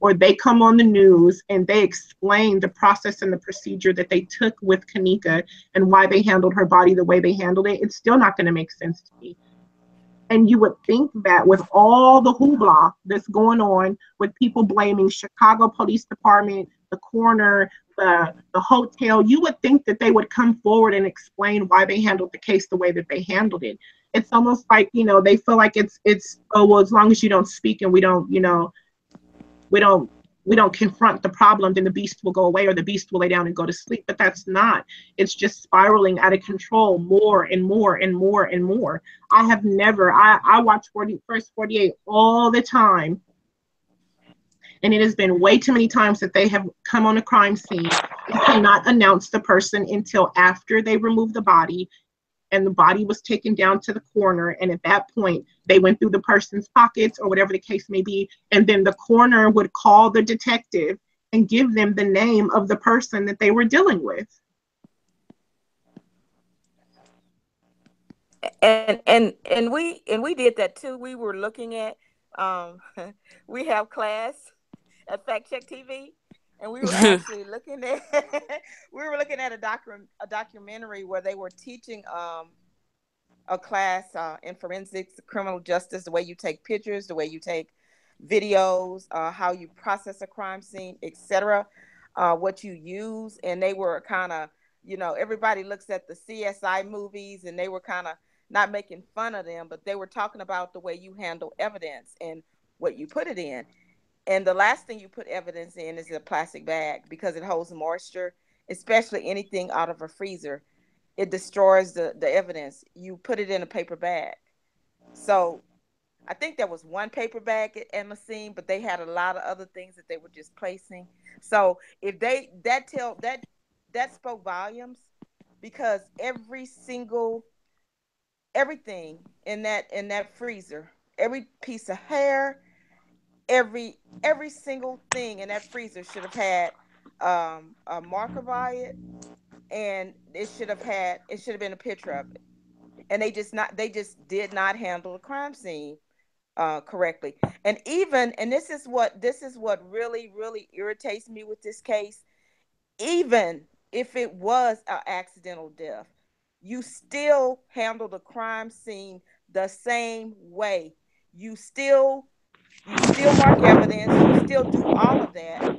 Speaker 1: or they come on the news and they explain the process and the procedure that they took with Kenneka and why they handled her body the way they handled it, it's still not going to make sense to me. And you would think that with all the hoopla that's going on, with people blaming Chicago Police Department, the coroner, the hotel, you would think that they would come forward and explain why they handled the case the way that they handled it. It's almost like, they feel like it's oh, well, as long as you don't speak and we don't we don't confront the problem, then the beast will go away or the beast will lay down and go to sleep. But that's not. It's just spiraling out of control more and more and more and more. I watch 48 all the time, and it has been way too many times that they have come on a crime scene and cannot announce the person until after they remove the body and the body was taken down to the coroner. And at that point, they went through the person's pockets or whatever the case may be. And then the coroner would call the detective and give them the name of the person that they were dealing with.
Speaker 4: And we did that too. We were looking at um we have class at Fact Check TV, and we were actually looking at we were looking at a documentary where they were teaching a class in forensics, criminal justice, the way you take pictures, the way you take videos, how you process a crime scene, etc., what you use. And they were kind of, everybody looks at the CSI movies, and they were kind of not making fun of them, but they were talking about the way you handle evidence and what you put it in. And the last thing you put evidence in is a plastic bag because it holds moisture, especially anything out of a freezer. It destroys the evidence. You put it in a paper bag. So I think there was one paper bag at the scene, but they had a lot of other things that they were just placing. So if they that spoke volumes, because everything in that freezer, every piece of hair, every single thing in that freezer should have had a marker by it, and it should have been a picture of it. And they just did not handle the crime scene correctly. And this is what really really irritates me with this case. Even if it was an accidental death, you still handle the crime scene the same way. You still you still mark evidence, you still do all of that,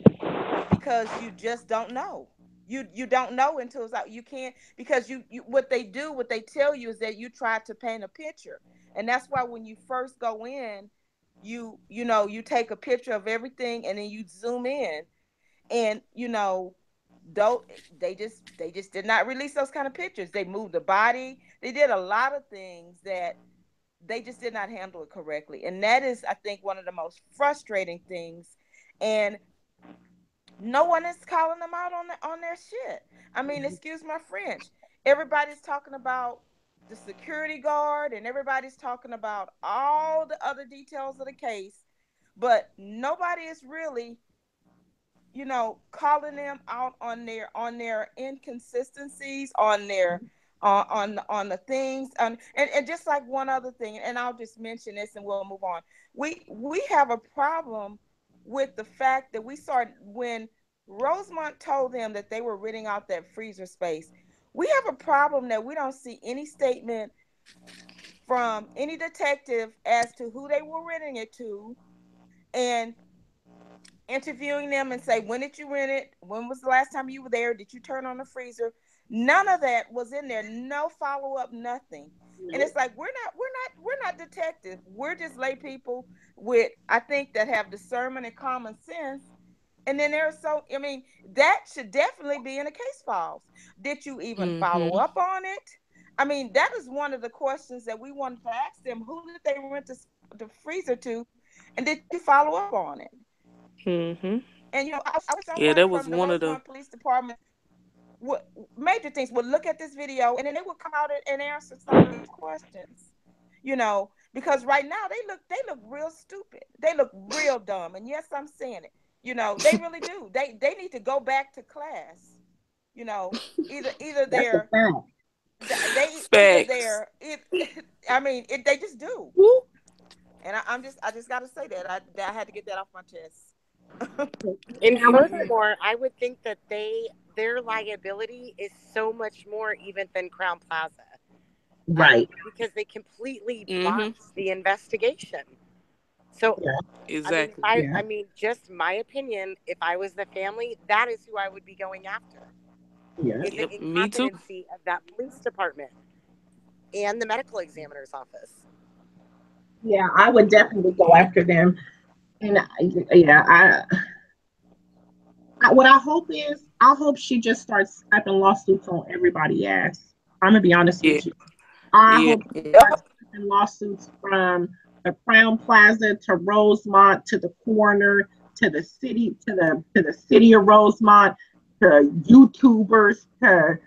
Speaker 4: because you just don't know. You don't know until it's out. You can't, because what they tell you is that you try to paint a picture. And that's why when you first go in, you take a picture of everything, and then you zoom in. And though they just did not release those kind of pictures. They moved the body. They did a lot of things that they just did not handle it correctly. And that is, I think, one of the most frustrating things. And no one is calling them out on their shit. I mean, excuse my French. Everybody's talking about the security guard, and everybody's talking about all the other details of the case, but nobody is really, calling them out on their inconsistencies, on the things, and just like one other thing, and I'll just mention this and we'll move on. We have a problem with the fact that we started when Rosemont told them that they were renting out that freezer space. We have a problem that we don't see any statement from any detective as to who they were renting it to, and interviewing them and say, when did you rent it? When was the last time you were there? Did you turn on the freezer? None of that was in there. No follow up, nothing. And it's like, we're not detectives. We're just lay people with, I think, that have discernment and common sense. And then there's I mean, that should definitely be in the case files. Did you even follow
Speaker 2: Mm-hmm.
Speaker 4: up on it? I mean, that is one of the questions that we wanted to ask them. Who did they rent the freezer to? And did you follow up on it?
Speaker 2: Mm-hmm.
Speaker 4: And, I wish
Speaker 2: Yeah,
Speaker 4: someone
Speaker 2: that was
Speaker 4: from the
Speaker 2: one of the.
Speaker 4: Rosemont Police Department would major things would look at this video, and then they would come out and answer some of these questions. Because right now they look real stupid. They look real dumb. And yes, I'm saying it. They really do. They need to go back to class. You know, either
Speaker 1: That's a
Speaker 4: they're
Speaker 1: fact.
Speaker 4: they either
Speaker 2: Facts.
Speaker 4: they're it. I mean, they just do.
Speaker 2: Woo.
Speaker 4: And I just got to say that I had to get that off my chest.
Speaker 5: And
Speaker 1: Now,
Speaker 5: furthermore, I would think that their liability is so much more even than Crown Plaza,
Speaker 1: right.
Speaker 5: because they completely
Speaker 2: Mm-hmm.
Speaker 5: botched the investigation. So,
Speaker 1: Yeah.
Speaker 5: I mean,
Speaker 2: Exactly.
Speaker 1: Yeah.
Speaker 5: I mean, just my opinion. If I was the family, that is who I would be going after.
Speaker 1: Yeah.
Speaker 5: Is the
Speaker 2: Yep. Me too.
Speaker 5: incompetency of that police department and the medical examiner's office.
Speaker 1: Yeah. I would definitely go after them. And yeah, what I hope is, I hope she just starts slapping lawsuits on everybody ass. I'm gonna be honest
Speaker 2: Yeah.
Speaker 1: with you. I
Speaker 2: Yeah.
Speaker 1: hope she starts
Speaker 4: Yep.
Speaker 1: slapping lawsuits from the Crown Plaza to Rosemont to the coroner to the city to the city of Rosemont to YouTubers to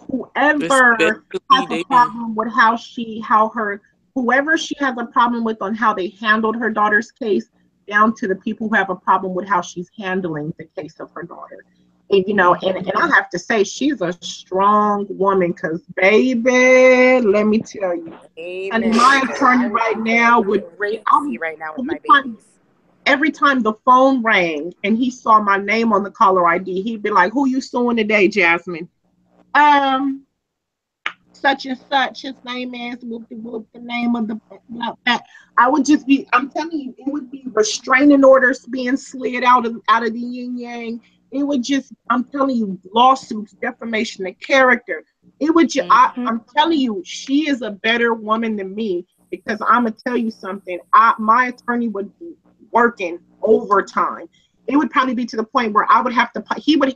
Speaker 1: whoever
Speaker 2: Especially
Speaker 1: has a
Speaker 2: they be.
Speaker 1: problem with whoever she has a problem with on how they handled her daughter's case, down to the people who have a problem with how she's handling the case of her daughter. And, and I have to say, she's a strong woman because, baby, let me tell you, and
Speaker 5: Amen.
Speaker 1: my
Speaker 5: I
Speaker 1: attorney
Speaker 5: would
Speaker 1: right
Speaker 5: be
Speaker 1: now
Speaker 5: going
Speaker 1: would, I
Speaker 5: crazy
Speaker 1: would,
Speaker 5: right now with my
Speaker 1: every time,
Speaker 5: babies.
Speaker 1: every time the phone rang and he saw my name on the caller ID, he'd be like, "Who you suing today, Jasmine?" Um, Such and such. His name is whoop de whoop. The name of the that. I would just be. I'm telling you, it would be restraining orders being slid out of the yin yang. It would just. I'm telling you, lawsuits, defamation of character. It would just.
Speaker 2: Mm-hmm.
Speaker 1: I'm telling you, she is a better woman than me because I'm gonna tell you something. My attorney would be working overtime. It would probably be to the point where I would have to. He would.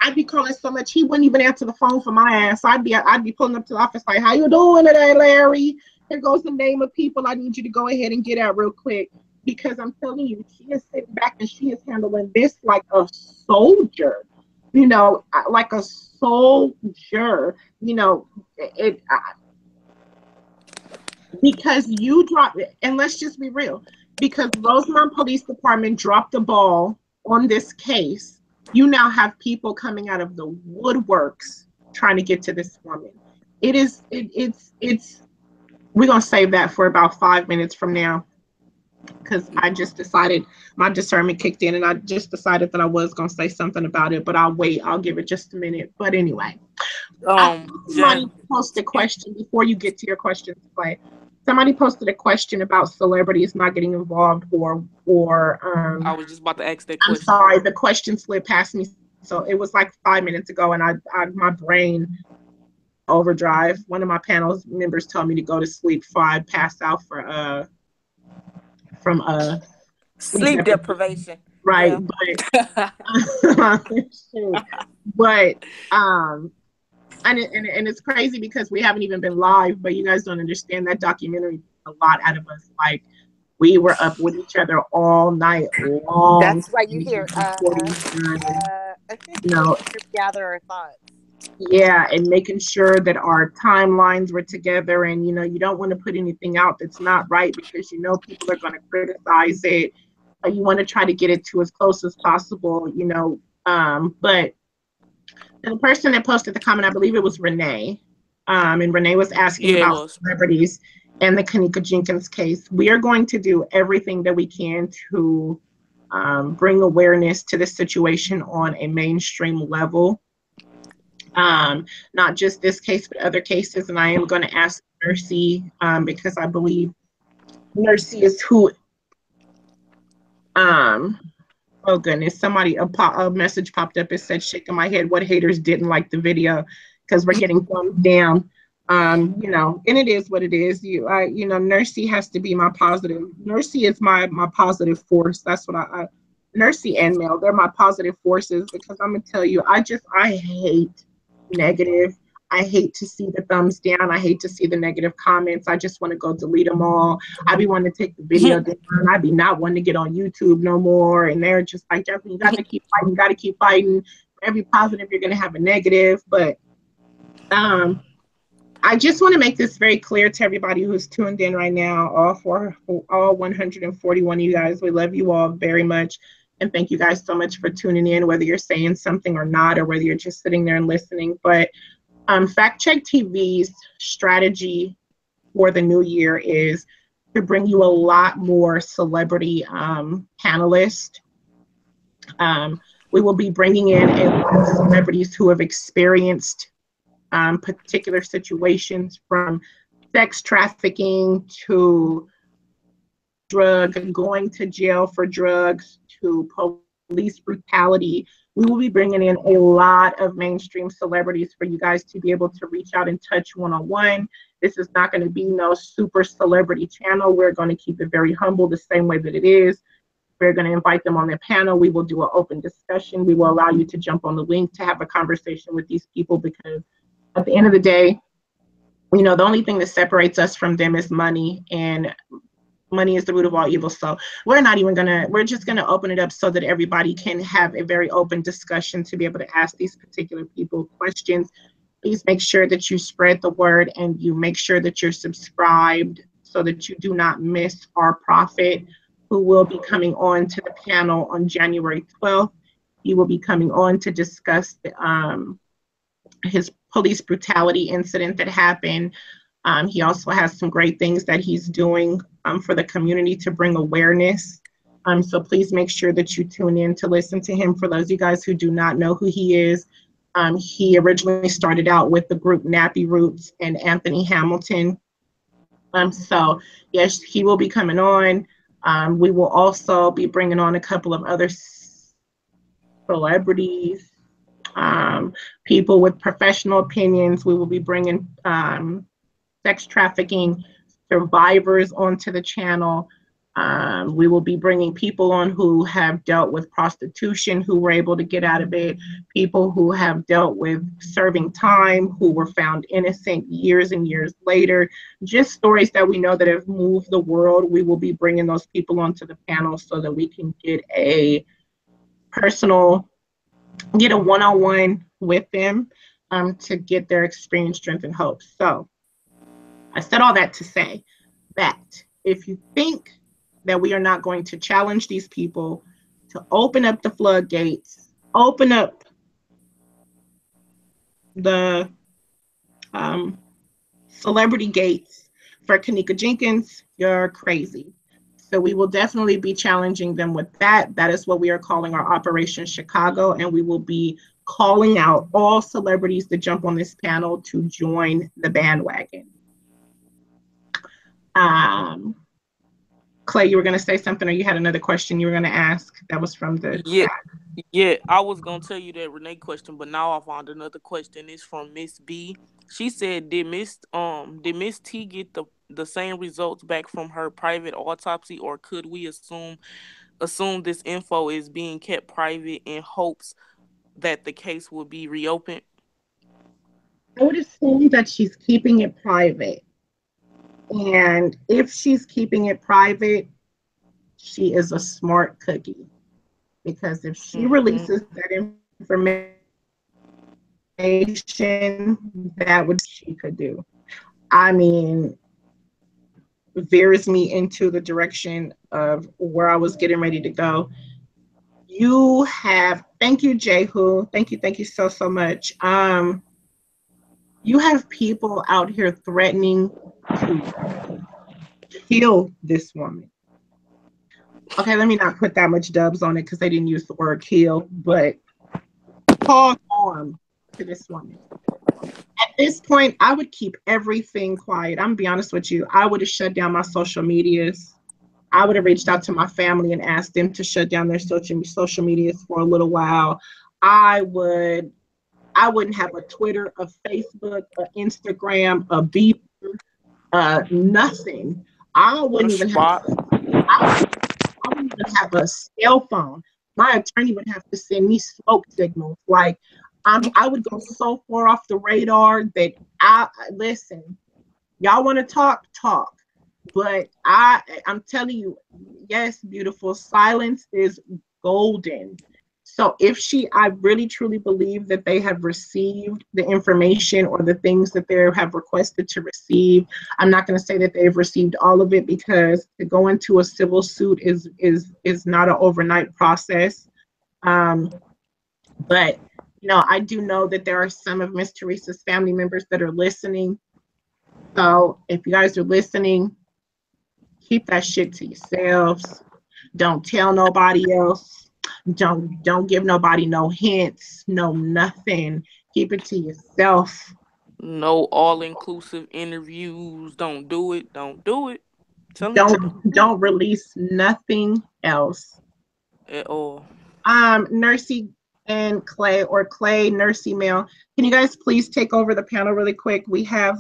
Speaker 1: I'd be calling so much he wouldn't even answer the phone for my ass. I'd be pulling up to the office like, "How you doing today, Larry? Here goes the name of people I need you to go ahead and get out real quick." Because I'm telling you, she is sitting back and she is handling this like a soldier, like a soldier. It because you dropped it, and let's just be real, because Rosemont Police Department dropped the ball on this case. You now have people coming out of the woodworks trying to get to this woman. It's we're gonna save that for about 5 minutes from now, because I just decided, my discernment kicked in and I just decided that I was gonna say something about it, but I'll wait. I'll give it just a minute. But anyway, I somebody
Speaker 2: Jen.
Speaker 1: posted a question before you get to your questions, Clay. Somebody posted a question about celebrities not getting involved, or
Speaker 2: I was just about to ask that
Speaker 1: I'm
Speaker 2: question.
Speaker 1: sorry, the question slid past me. So it was like 5 minutes ago, and my brain overdrive. One of my panel members told me to go to sleep, so I passed out from sleep
Speaker 4: Sleep
Speaker 1: deprivation.
Speaker 4: deprivation.
Speaker 1: Right,
Speaker 4: Yeah.
Speaker 1: but and it's crazy because we haven't even been live, but you guys don't understand, that documentary took a lot out of us. Like, we were up with each other all night long,
Speaker 5: That's why you hear
Speaker 1: you know,
Speaker 5: just gather our thoughts.
Speaker 1: yeah, and making sure that our timelines were together. And you don't want to put anything out that's not right, because people are going to criticize it. You want to try to get it to as close as possible, but the person that posted the comment, I believe it was Renee, and Renee was asking
Speaker 2: Yeah, it
Speaker 1: about
Speaker 2: was.
Speaker 1: celebrities and the Kenneka Jenkins case. We are going to do everything that we can to bring awareness to this situation on a mainstream level. Not just this case, but other cases. And I am going to ask Mercy, because I believe Mercy is who, oh goodness, a message popped up. It said, shaking my head, what haters didn't like the video, because we're getting thumbs down. And it is what it is. Nursey has to be my positive. Nursey is my positive force. That's what Nursey and Mel, they're my positive forces because I'm gonna tell you, I hate negative. I hate to see the thumbs down. I hate to see the negative comments. I just want to go delete them all. I be wanting to take the video down. I be not wanting to get on YouTube no more. And they're just like, Jeffrey, you got to keep fighting. You got to keep fighting. For every positive, you're gonna have a negative. But I just want to make this very clear to everybody who's tuned in right now. All 141 of you guys, we love you all very much. And thank you guys so much for tuning in, whether you're saying something or not, or whether you're just sitting there and listening. But Fact Check TV's strategy for the new year is to bring you a lot more celebrity panelists. We will be bringing in a lot of celebrities who have experienced particular situations, from sex trafficking to going to jail for drugs to police brutality. We will be bringing in a lot of mainstream celebrities for you guys to be able to reach out and touch one-on-one. This is not going to be no super celebrity channel. We're going to keep it very humble, the same way that it is. We're going to invite them on the panel. We will do an open discussion. We will allow you to jump on the link to have a conversation with these people, because at the end of the day, you know, the only thing that separates us from them is money, and money is the root of all evil. So we're just gonna open it up so that everybody can have a very open discussion to be able to ask these particular people questions. Please make sure that you spread the word and you make sure that you're subscribed so that you do not miss our prophet, who will be coming on to the panel on January 12th. He will be coming on to discuss his police brutality incident that happened. He also has some great things that he's doing for the community to bring awareness. So please make sure that you tune in to listen to him. For those of you guys who do not know who he is, he originally started out with the group Nappy Roots and Anthony Hamilton. So yes, he will be coming on. We will also be bringing on a couple of other celebrities, people with professional opinions. We will be bringing sex trafficking survivors onto the channel. We will be bringing people on who have dealt with prostitution, who were able to get out of it, people who have dealt with serving time, who were found innocent years and years later, just stories that we know that have moved the world. We will be bringing those people onto the panel so that we can get a one-on-one with them to get their experience, strength, and hope. So I said all that to say that if you think that we are not going to challenge these people to open up the floodgates, open up the celebrity gates for Kenneka Jenkins, you're crazy. So we will definitely be challenging them with that. That is what we are calling our Operation Chicago, and we will be calling out all celebrities that jump on this panel to join the bandwagon. Clay, you were going to say something, or you had another question you were going to ask that was from the chat.
Speaker 2: Yeah, I was going to tell you that Renee question, but now I found another question. It's from Miss B. She said, did Miss T get the same results back from her private autopsy, or could we assume this info is being kept private in hopes that the case will be reopened?
Speaker 1: I would assume that she's keeping it private. And if she's keeping it private, she is a smart cookie. Because if she releases that information, that would she could do. I mean, veers me into the direction of where I was getting ready to go. You have, thank you, Jehu. Thank you so much. You have people out here threatening to kill this woman. Okay, let me not put that much dubs on it because they didn't use the word kill, but cause harm to this woman. At this point, I would keep everything quiet. I'm gonna be honest with you. I would have shut down my social medias. I would have reached out to my family and asked them to shut down their social medias for a little while. I wouldn't have a Twitter, a Facebook, a Instagram, a Beeper, nothing. I wouldn't even have a cell phone. my attorney would have to send me smoke signals. Like I would go so far off the radar that I listen. Y'all want to talk. But I'm telling you, yes, beautiful. Silence is golden. So if I really truly believe that they have received the information or the things that they have requested to receive. I'm not going to say that they've received all of it, because to go into a civil suit is not an overnight process. Um, but I do know that there are some of Miss Teresa's family members that are listening. So if you guys are listening, keep that shit to yourselves. Don't tell nobody else. Don't give nobody no hints, no nothing. Keep it to yourself.
Speaker 2: No all inclusive interviews. Don't do it. Don't do it. Telling you,
Speaker 1: Don't
Speaker 2: don't do it
Speaker 1: don't release nothing else.
Speaker 2: at all.
Speaker 1: Nursey and Clay, or Clay, Nursey Male, can you guys please take over the panel really quick? We have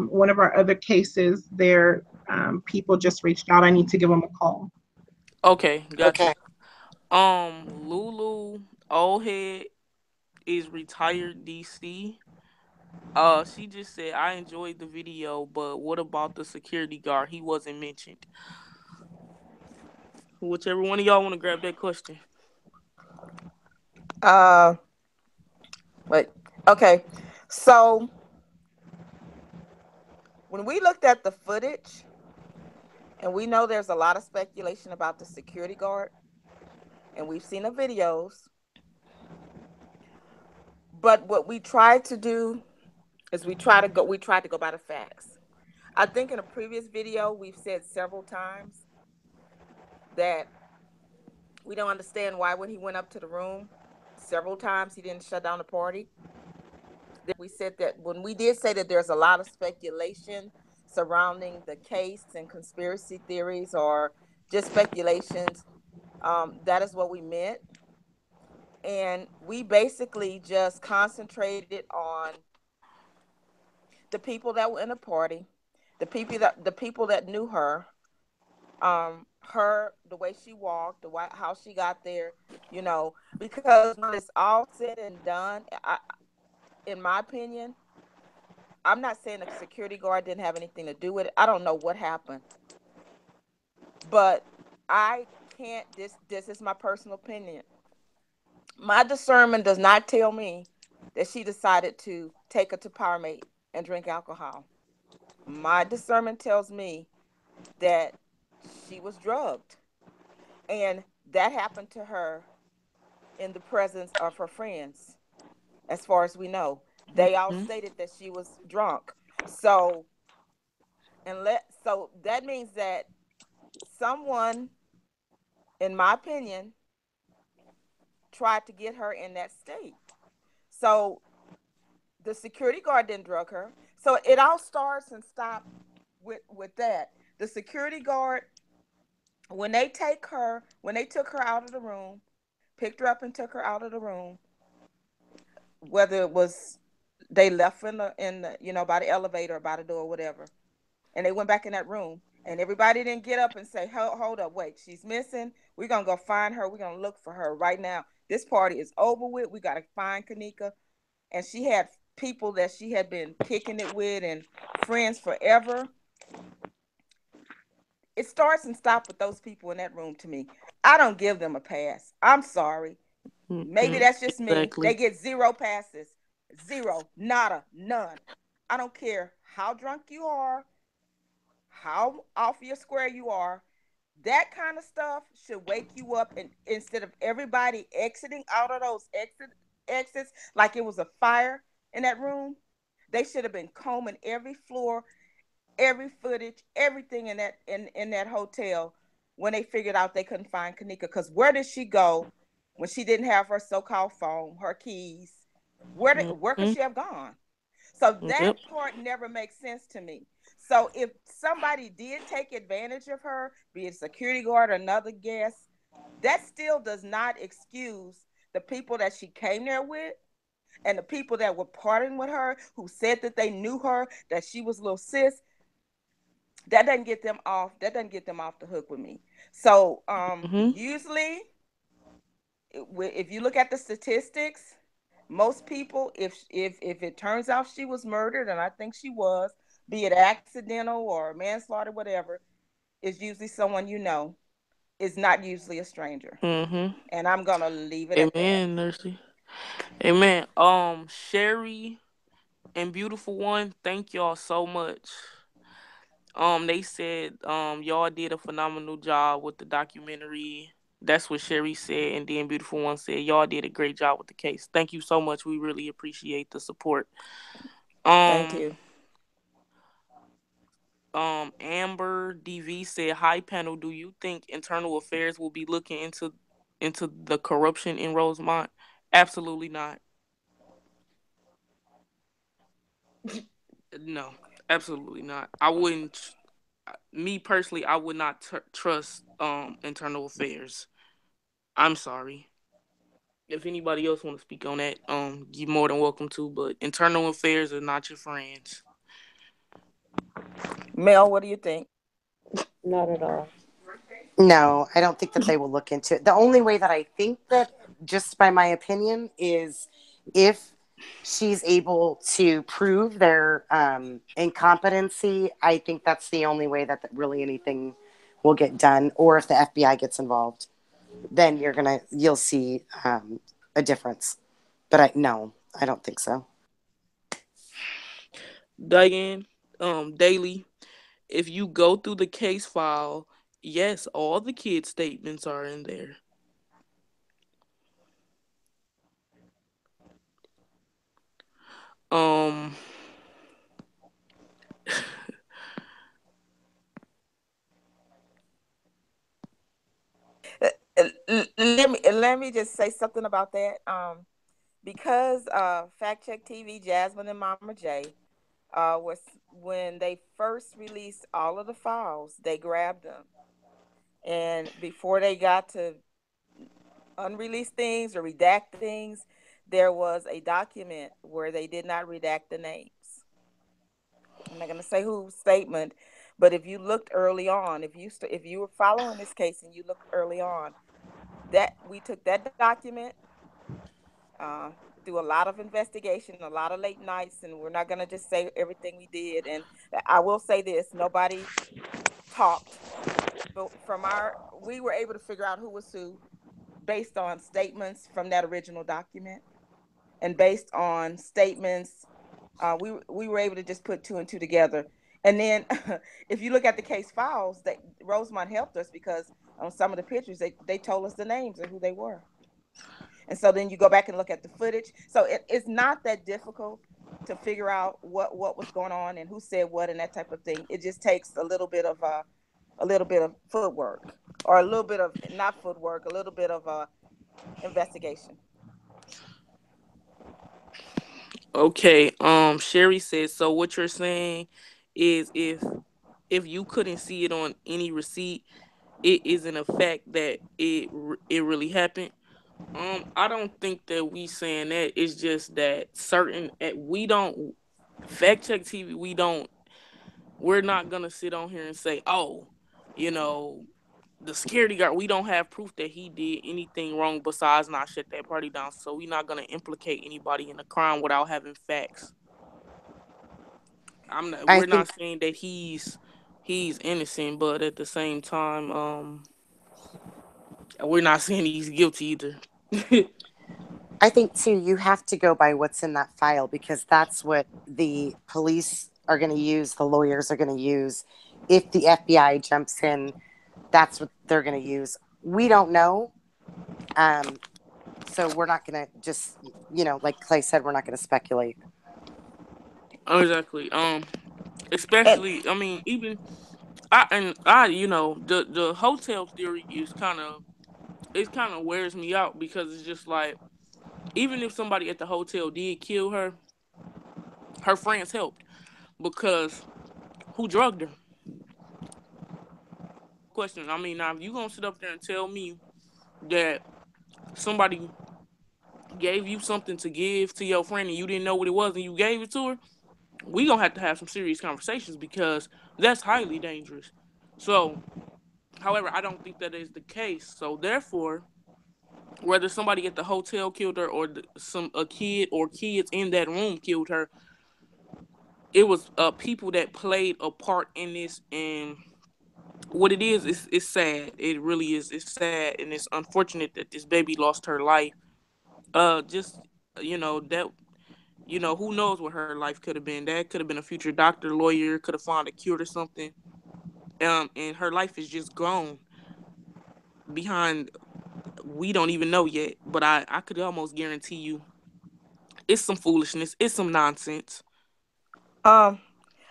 Speaker 1: one of our other cases there. People just reached out. I need to give them a call.
Speaker 2: Okay, got you.
Speaker 5: Okay.
Speaker 2: Lulu old head is retired DC. She just said I enjoyed the video, but what about the security guard? He wasn't mentioned. Whichever one of y'all want to grab that question.
Speaker 4: Uh, but okay. So when we looked at the footage, and we know there's a lot of speculation about the security guard, and we've seen the videos, but what we tried to do is we tried to go by the facts. I think in a previous video we've said several times that we don't understand why when he went up to the room several times he didn't shut down the party. We said that when we did say that there's a lot of speculation surrounding the case and conspiracy theories or just speculations, that is what we meant. And we basically just concentrated on the people that were in the party, the people that knew her, the way she walked, how she got there, because when it's all said and done, in my opinion, I'm not saying the security guard didn't have anything to do with it. I don't know what happened, but I can't. This is my personal opinion. My discernment does not tell me that she decided to take her to Powermate and drink alcohol. My discernment tells me that she was drugged, and that happened to her in the presence of her friends. As far as we know, they all
Speaker 2: Mm-hmm.
Speaker 4: stated that she was drunk. So, so that means that someone, in my opinion, tried to get her in that state. So the security guard didn't drug her. So it all starts and stops with that. The security guard, when they took her out of the room, picked her up and took her out of the room, whether it was they left in the by the elevator or by the door or whatever, and they went back in that room, and everybody didn't get up and say, hold up, wait, she's missing. We're gonna go find her. We're gonna look for her right now. This party is over with. We gotta find Kenneka. And she had people that she had been kicking it with and friends forever. It starts and stops with those people in that room to me. I don't give them a pass. I'm sorry. Maybe
Speaker 2: Mm-hmm.
Speaker 4: that's just me. They
Speaker 2: Exactly.
Speaker 4: get zero passes. Zero. Nada. None. I don't care how drunk you are, how off your square you are. That kind of stuff should wake you up, and instead of everybody exiting out of those exits like it was a fire in that room, they should have been combing every floor, every footage, everything in that hotel when they figured out they couldn't find Kenneka. Because where did she go when she didn't have her so-called phone, her keys? Where could
Speaker 2: Mm-hmm.
Speaker 4: she have gone? So that
Speaker 2: Yep.
Speaker 4: part never makes sense to me. So if somebody did take advantage of her, be it a security guard or another guest, that still does not excuse the people that she came there with and the people that were partying with her who said that they knew her, that she was little sis. That doesn't get them off. That doesn't get them off the hook with me. So
Speaker 2: Mm-hmm.
Speaker 4: usually if you look at the statistics, most people, if it turns out she was murdered, and I think she was, be it accidental or manslaughter, whatever, is usually someone you know. Is not usually a stranger.
Speaker 2: Mm-hmm.
Speaker 4: And I'm gonna leave it at that.
Speaker 2: Amen, Nursey. Amen. Sherry and Beautiful One, thank y'all so much. They said y'all did a phenomenal job with the documentary. That's what Sherry said, and then Beautiful One said y'all did a great job with the case. Thank you so much. We really appreciate the support.
Speaker 4: Thank
Speaker 2: Um,
Speaker 4: you.
Speaker 2: Amber DV said, "Hi panel. Do you think Internal Affairs will be looking into the corruption in Rosemont?" Absolutely not. No, absolutely not. I wouldn't. Me personally, I would not trust Internal Affairs. I'm sorry. If anybody else want to speak on that, you're more than welcome to. But Internal Affairs are not your friends.
Speaker 4: Mel, what do you think?
Speaker 3: Not at all.
Speaker 5: No, I don't think that they will look into it. The only way that I think that, just by my opinion, is if she's able to prove their incompetency. I think that's the only way that really anything will get done. Or if the FBI gets involved, then you'll see a difference. But no, I don't think so.
Speaker 2: Diane, Daily. If you go through the case file, yes, all the kids' statements are in there. Um,
Speaker 4: Let me just say something about that. Because Fact Check TV, Jasmine and Mama J, was when they first released all of the files, they grabbed them, and before they got to unrelease things or redact things, there was a document where they did not redact the names. I'm not going to say whose statement, but if you looked early on, if you were following this case and you looked early on, that we took that document uh, through a lot of investigation, a lot of late nights, and we're not going to just say everything we did. And I will say this: nobody talked, but we were able to figure out who was who based on statements from that original document, and based on statements, we were able to just put two and two together. And then, if you look at the case files, that Rosemont helped us because on some of the pictures, they told us the names of who they were. And so then you go back and look at the footage. So it's not that difficult to figure out what was going on and who said what and that type of thing. It just takes a little bit of footwork, or a little bit of not footwork, a little bit of investigation.
Speaker 2: okay. Sherry says, so what you're saying is if you couldn't see it on any receipt, it isn't a fact that it really happened. I don't think that we saying that. It's just that we don't fact check TV. We're not gonna sit on here and say, oh, you know, the security guard. We don't have proof that he did anything wrong besides not shut that party down. So we're not gonna implicate anybody in a crime without having facts. I'm not.
Speaker 5: I
Speaker 2: We're not
Speaker 5: think
Speaker 2: saying that he's innocent, but at the same time, we're not saying he's guilty either.
Speaker 5: I think too, you have to go by what's in that file because that's what the police are going to use, the lawyers are going to use. If the FBI jumps in, that's what they're going to use. We don't know. Um, so we're not going to just, like Clay said, we're not going to speculate.
Speaker 2: Exactly.
Speaker 4: And
Speaker 2: Especially, I mean, even I, the hotel theory is kind of wears me out because it's just like even if somebody at the hotel did kill her, her friends helped because who drugged her? Question. I mean, now if you gonna sit up there and tell me that somebody gave you something to give to your friend and you didn't know what it was and you gave it to her, we gonna have to have some serious conversations because that's highly dangerous. So, however, I don't think that is the case. So therefore, Whether somebody at the hotel killed her or some a kid or kids in that room killed her, it was people that played a part in this. And what it is, it's sad. It really is. It's sad and it's unfortunate that this baby lost her life. Just that who knows what her life could have been. That could have been a future doctor, lawyer, could have found a cure to something. And her life is just gone behind. We don't even know yet, but I could almost guarantee you it's some foolishness. It's some nonsense.
Speaker 4: Um,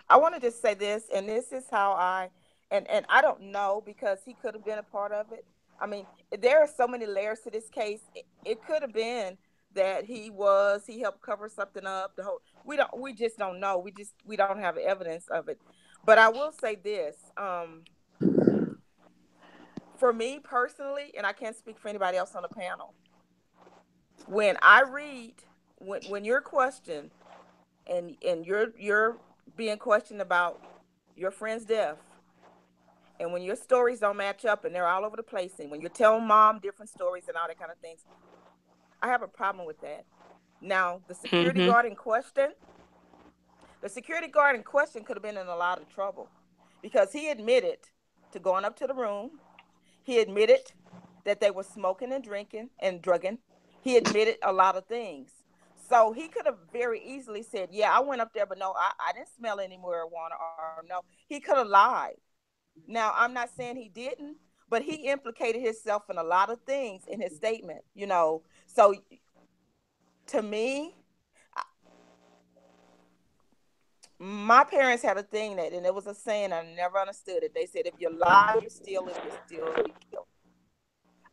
Speaker 4: I want to just say this, and this is how and I don't know because he could have been a part of it. I mean, there are so many layers to this case. It could have been that he helped cover something up. The whole we just don't know. We don't have evidence of it. But I will say this, for me personally, and I can't speak for anybody else on the panel. When I read, when you're questioned and you're being questioned about your friend's death, and when your stories don't match up and they're all over the place, and when you're telling mom different stories and all that kind of things, I have a problem with that. Now,
Speaker 2: Mm-hmm.
Speaker 4: the security guard in question could have been in a lot of trouble because he admitted to going up to the room. He admitted that they were smoking and drinking and drugging. He admitted a lot of things. So he could have very easily said, yeah, I went up there, but no, I didn't smell any marijuana, or no. He could have lied. Now, I'm not saying he didn't, but he implicated himself in a lot of things in his statement. So to me, my parents had a thing and it was a saying, I never understood it. They said, if you lie, you steal. If you steal, you kill.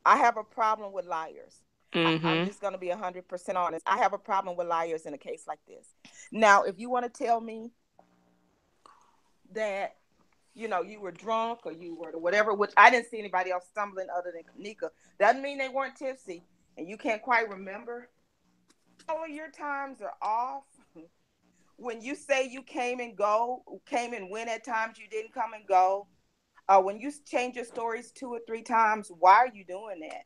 Speaker 4: I have a problem with liars. I'm
Speaker 2: Mm-hmm.
Speaker 4: just going to be 100% honest. I have a problem with liars in a case like this. Now, if you want to tell me that, you were drunk or you were whatever, which I didn't see anybody else stumbling other than Kenneka, doesn't mean they weren't tipsy and you can't quite remember. All of your times are off. When you say you came and went at times, you didn't come and go. When you change your stories 2 or 3 times, why are you doing that?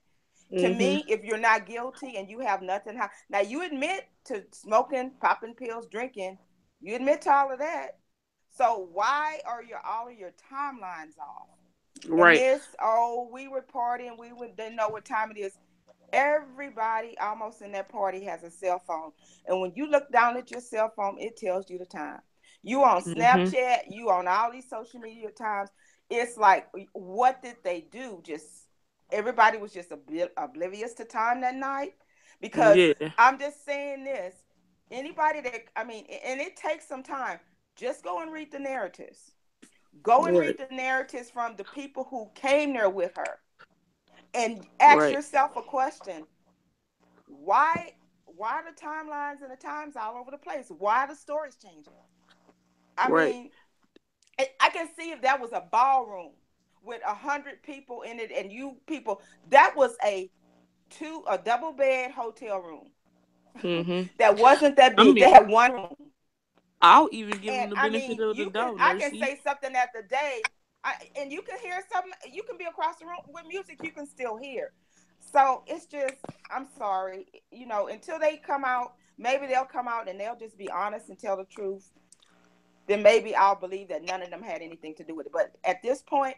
Speaker 4: To
Speaker 2: Mm-hmm.
Speaker 4: me, if you're not guilty and you have nothing, now you admit to smoking, popping pills, drinking, you admit to all of that. So why are all of your timelines off? And
Speaker 2: Right.
Speaker 4: this, oh, we were partying, didn't know what time it is. Everybody almost in that party has a cell phone. And when you look down at your cell phone, it tells you the time. You on
Speaker 2: Mm-hmm.
Speaker 4: Snapchat, you on all these social media times. It's like, what did they do? Just everybody was just oblivious to time that night. Because
Speaker 2: Yeah.
Speaker 4: I'm just saying this. Anybody that, I mean, and it takes some time. Just go and read the narratives. Go and read
Speaker 2: Right.
Speaker 4: the narratives from the people who came there with her and ask
Speaker 2: Right.
Speaker 4: yourself a question. Why are the timelines and the times all over the place? Why are the stories changing? I
Speaker 2: Right.
Speaker 4: mean, I can see if that was a ballroom with 100 people in it, and you people, that was a double bed hotel room.
Speaker 2: Mm-hmm.
Speaker 4: That wasn't that
Speaker 2: I
Speaker 4: big.
Speaker 2: mean,
Speaker 4: They had one room.
Speaker 2: I'll even give
Speaker 4: And
Speaker 2: them the
Speaker 4: I
Speaker 2: benefit
Speaker 4: mean,
Speaker 2: of the doubt,
Speaker 4: I can
Speaker 2: Mercy.
Speaker 4: say something at the day, and you can hear something. You can be across the room with music. You can still hear. So it's just, I'm sorry. Until they come out, maybe they'll come out and they'll just be honest and tell the truth. Then maybe I'll believe that none of them had anything to do with it. But at this point,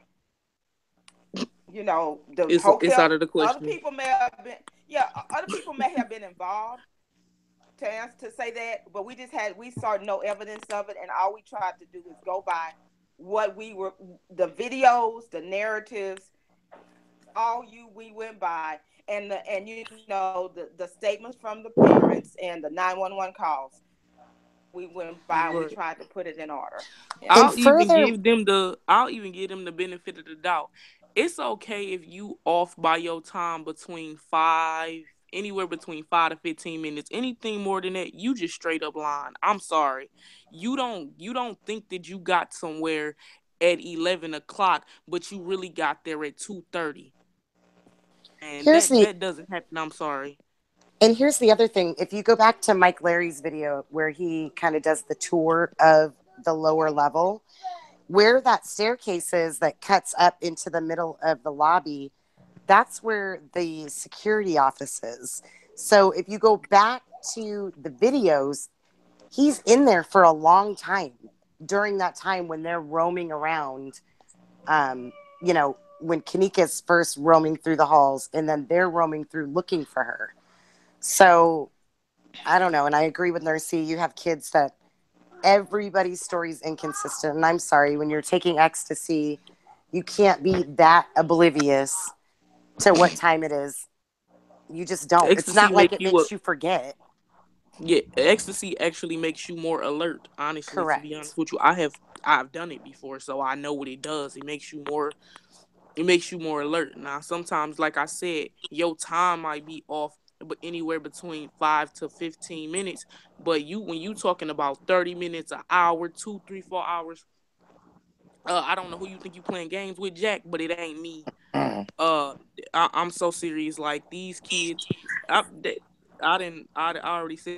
Speaker 4: the
Speaker 2: It's
Speaker 4: hotel,
Speaker 2: out of the
Speaker 4: other
Speaker 2: question.
Speaker 4: people may have been, yeah, other people may have been involved to say that, but we saw no evidence of it, and all we tried to do is go by what the videos, the narratives, we went by, and the statements from the parents and the 911 calls. We went by and we
Speaker 2: Right.
Speaker 4: tried to put it in order. Yeah.
Speaker 5: And
Speaker 2: I'll even
Speaker 5: further,
Speaker 2: give them the I'll even give them the benefit of the doubt. It's okay if you off by your time between anywhere between 5 to 15 minutes. Anything more than that, you just straight up lying. I'm sorry. You don't think that you got somewhere at 11 o'clock, but you really got there at 2:30. And
Speaker 5: here's
Speaker 2: that
Speaker 5: the
Speaker 2: that doesn't happen. I'm sorry.
Speaker 5: here's the other thing. If you go back to Mike Larry's video where he kind of does the tour of the lower level, where that staircase is that cuts up into the middle of the lobby, that's where the security office is. So if you go back to the videos, he's in there for a long time during that time when they're roaming around. Um, you know, when Kenneka's first roaming through the halls and then they're roaming through looking for her. So I don't know. And I agree with Nursey. You have kids that everybody's story is inconsistent. And I'm sorry, when you're taking ecstasy, you can't be that oblivious to what time it is. You just don't. It's
Speaker 2: Ecstasy
Speaker 5: not like
Speaker 2: make
Speaker 5: it
Speaker 2: you a
Speaker 5: makes you forget.
Speaker 2: yeah. Ecstasy actually makes you more alert. Honestly, to be
Speaker 5: Correct.
Speaker 2: honest with you, I've done it before, so I know what it does. It makes you more. It makes you more alert. Now, sometimes, like I said, your time might be off, but anywhere between 5 to 15 minutes. But when you talking about 30 minutes, an hour, 2, 3, 4 hours, I don't know who you think you playing games with, Jack, but it ain't me. Uh, I'm so serious. Like these kids, I already said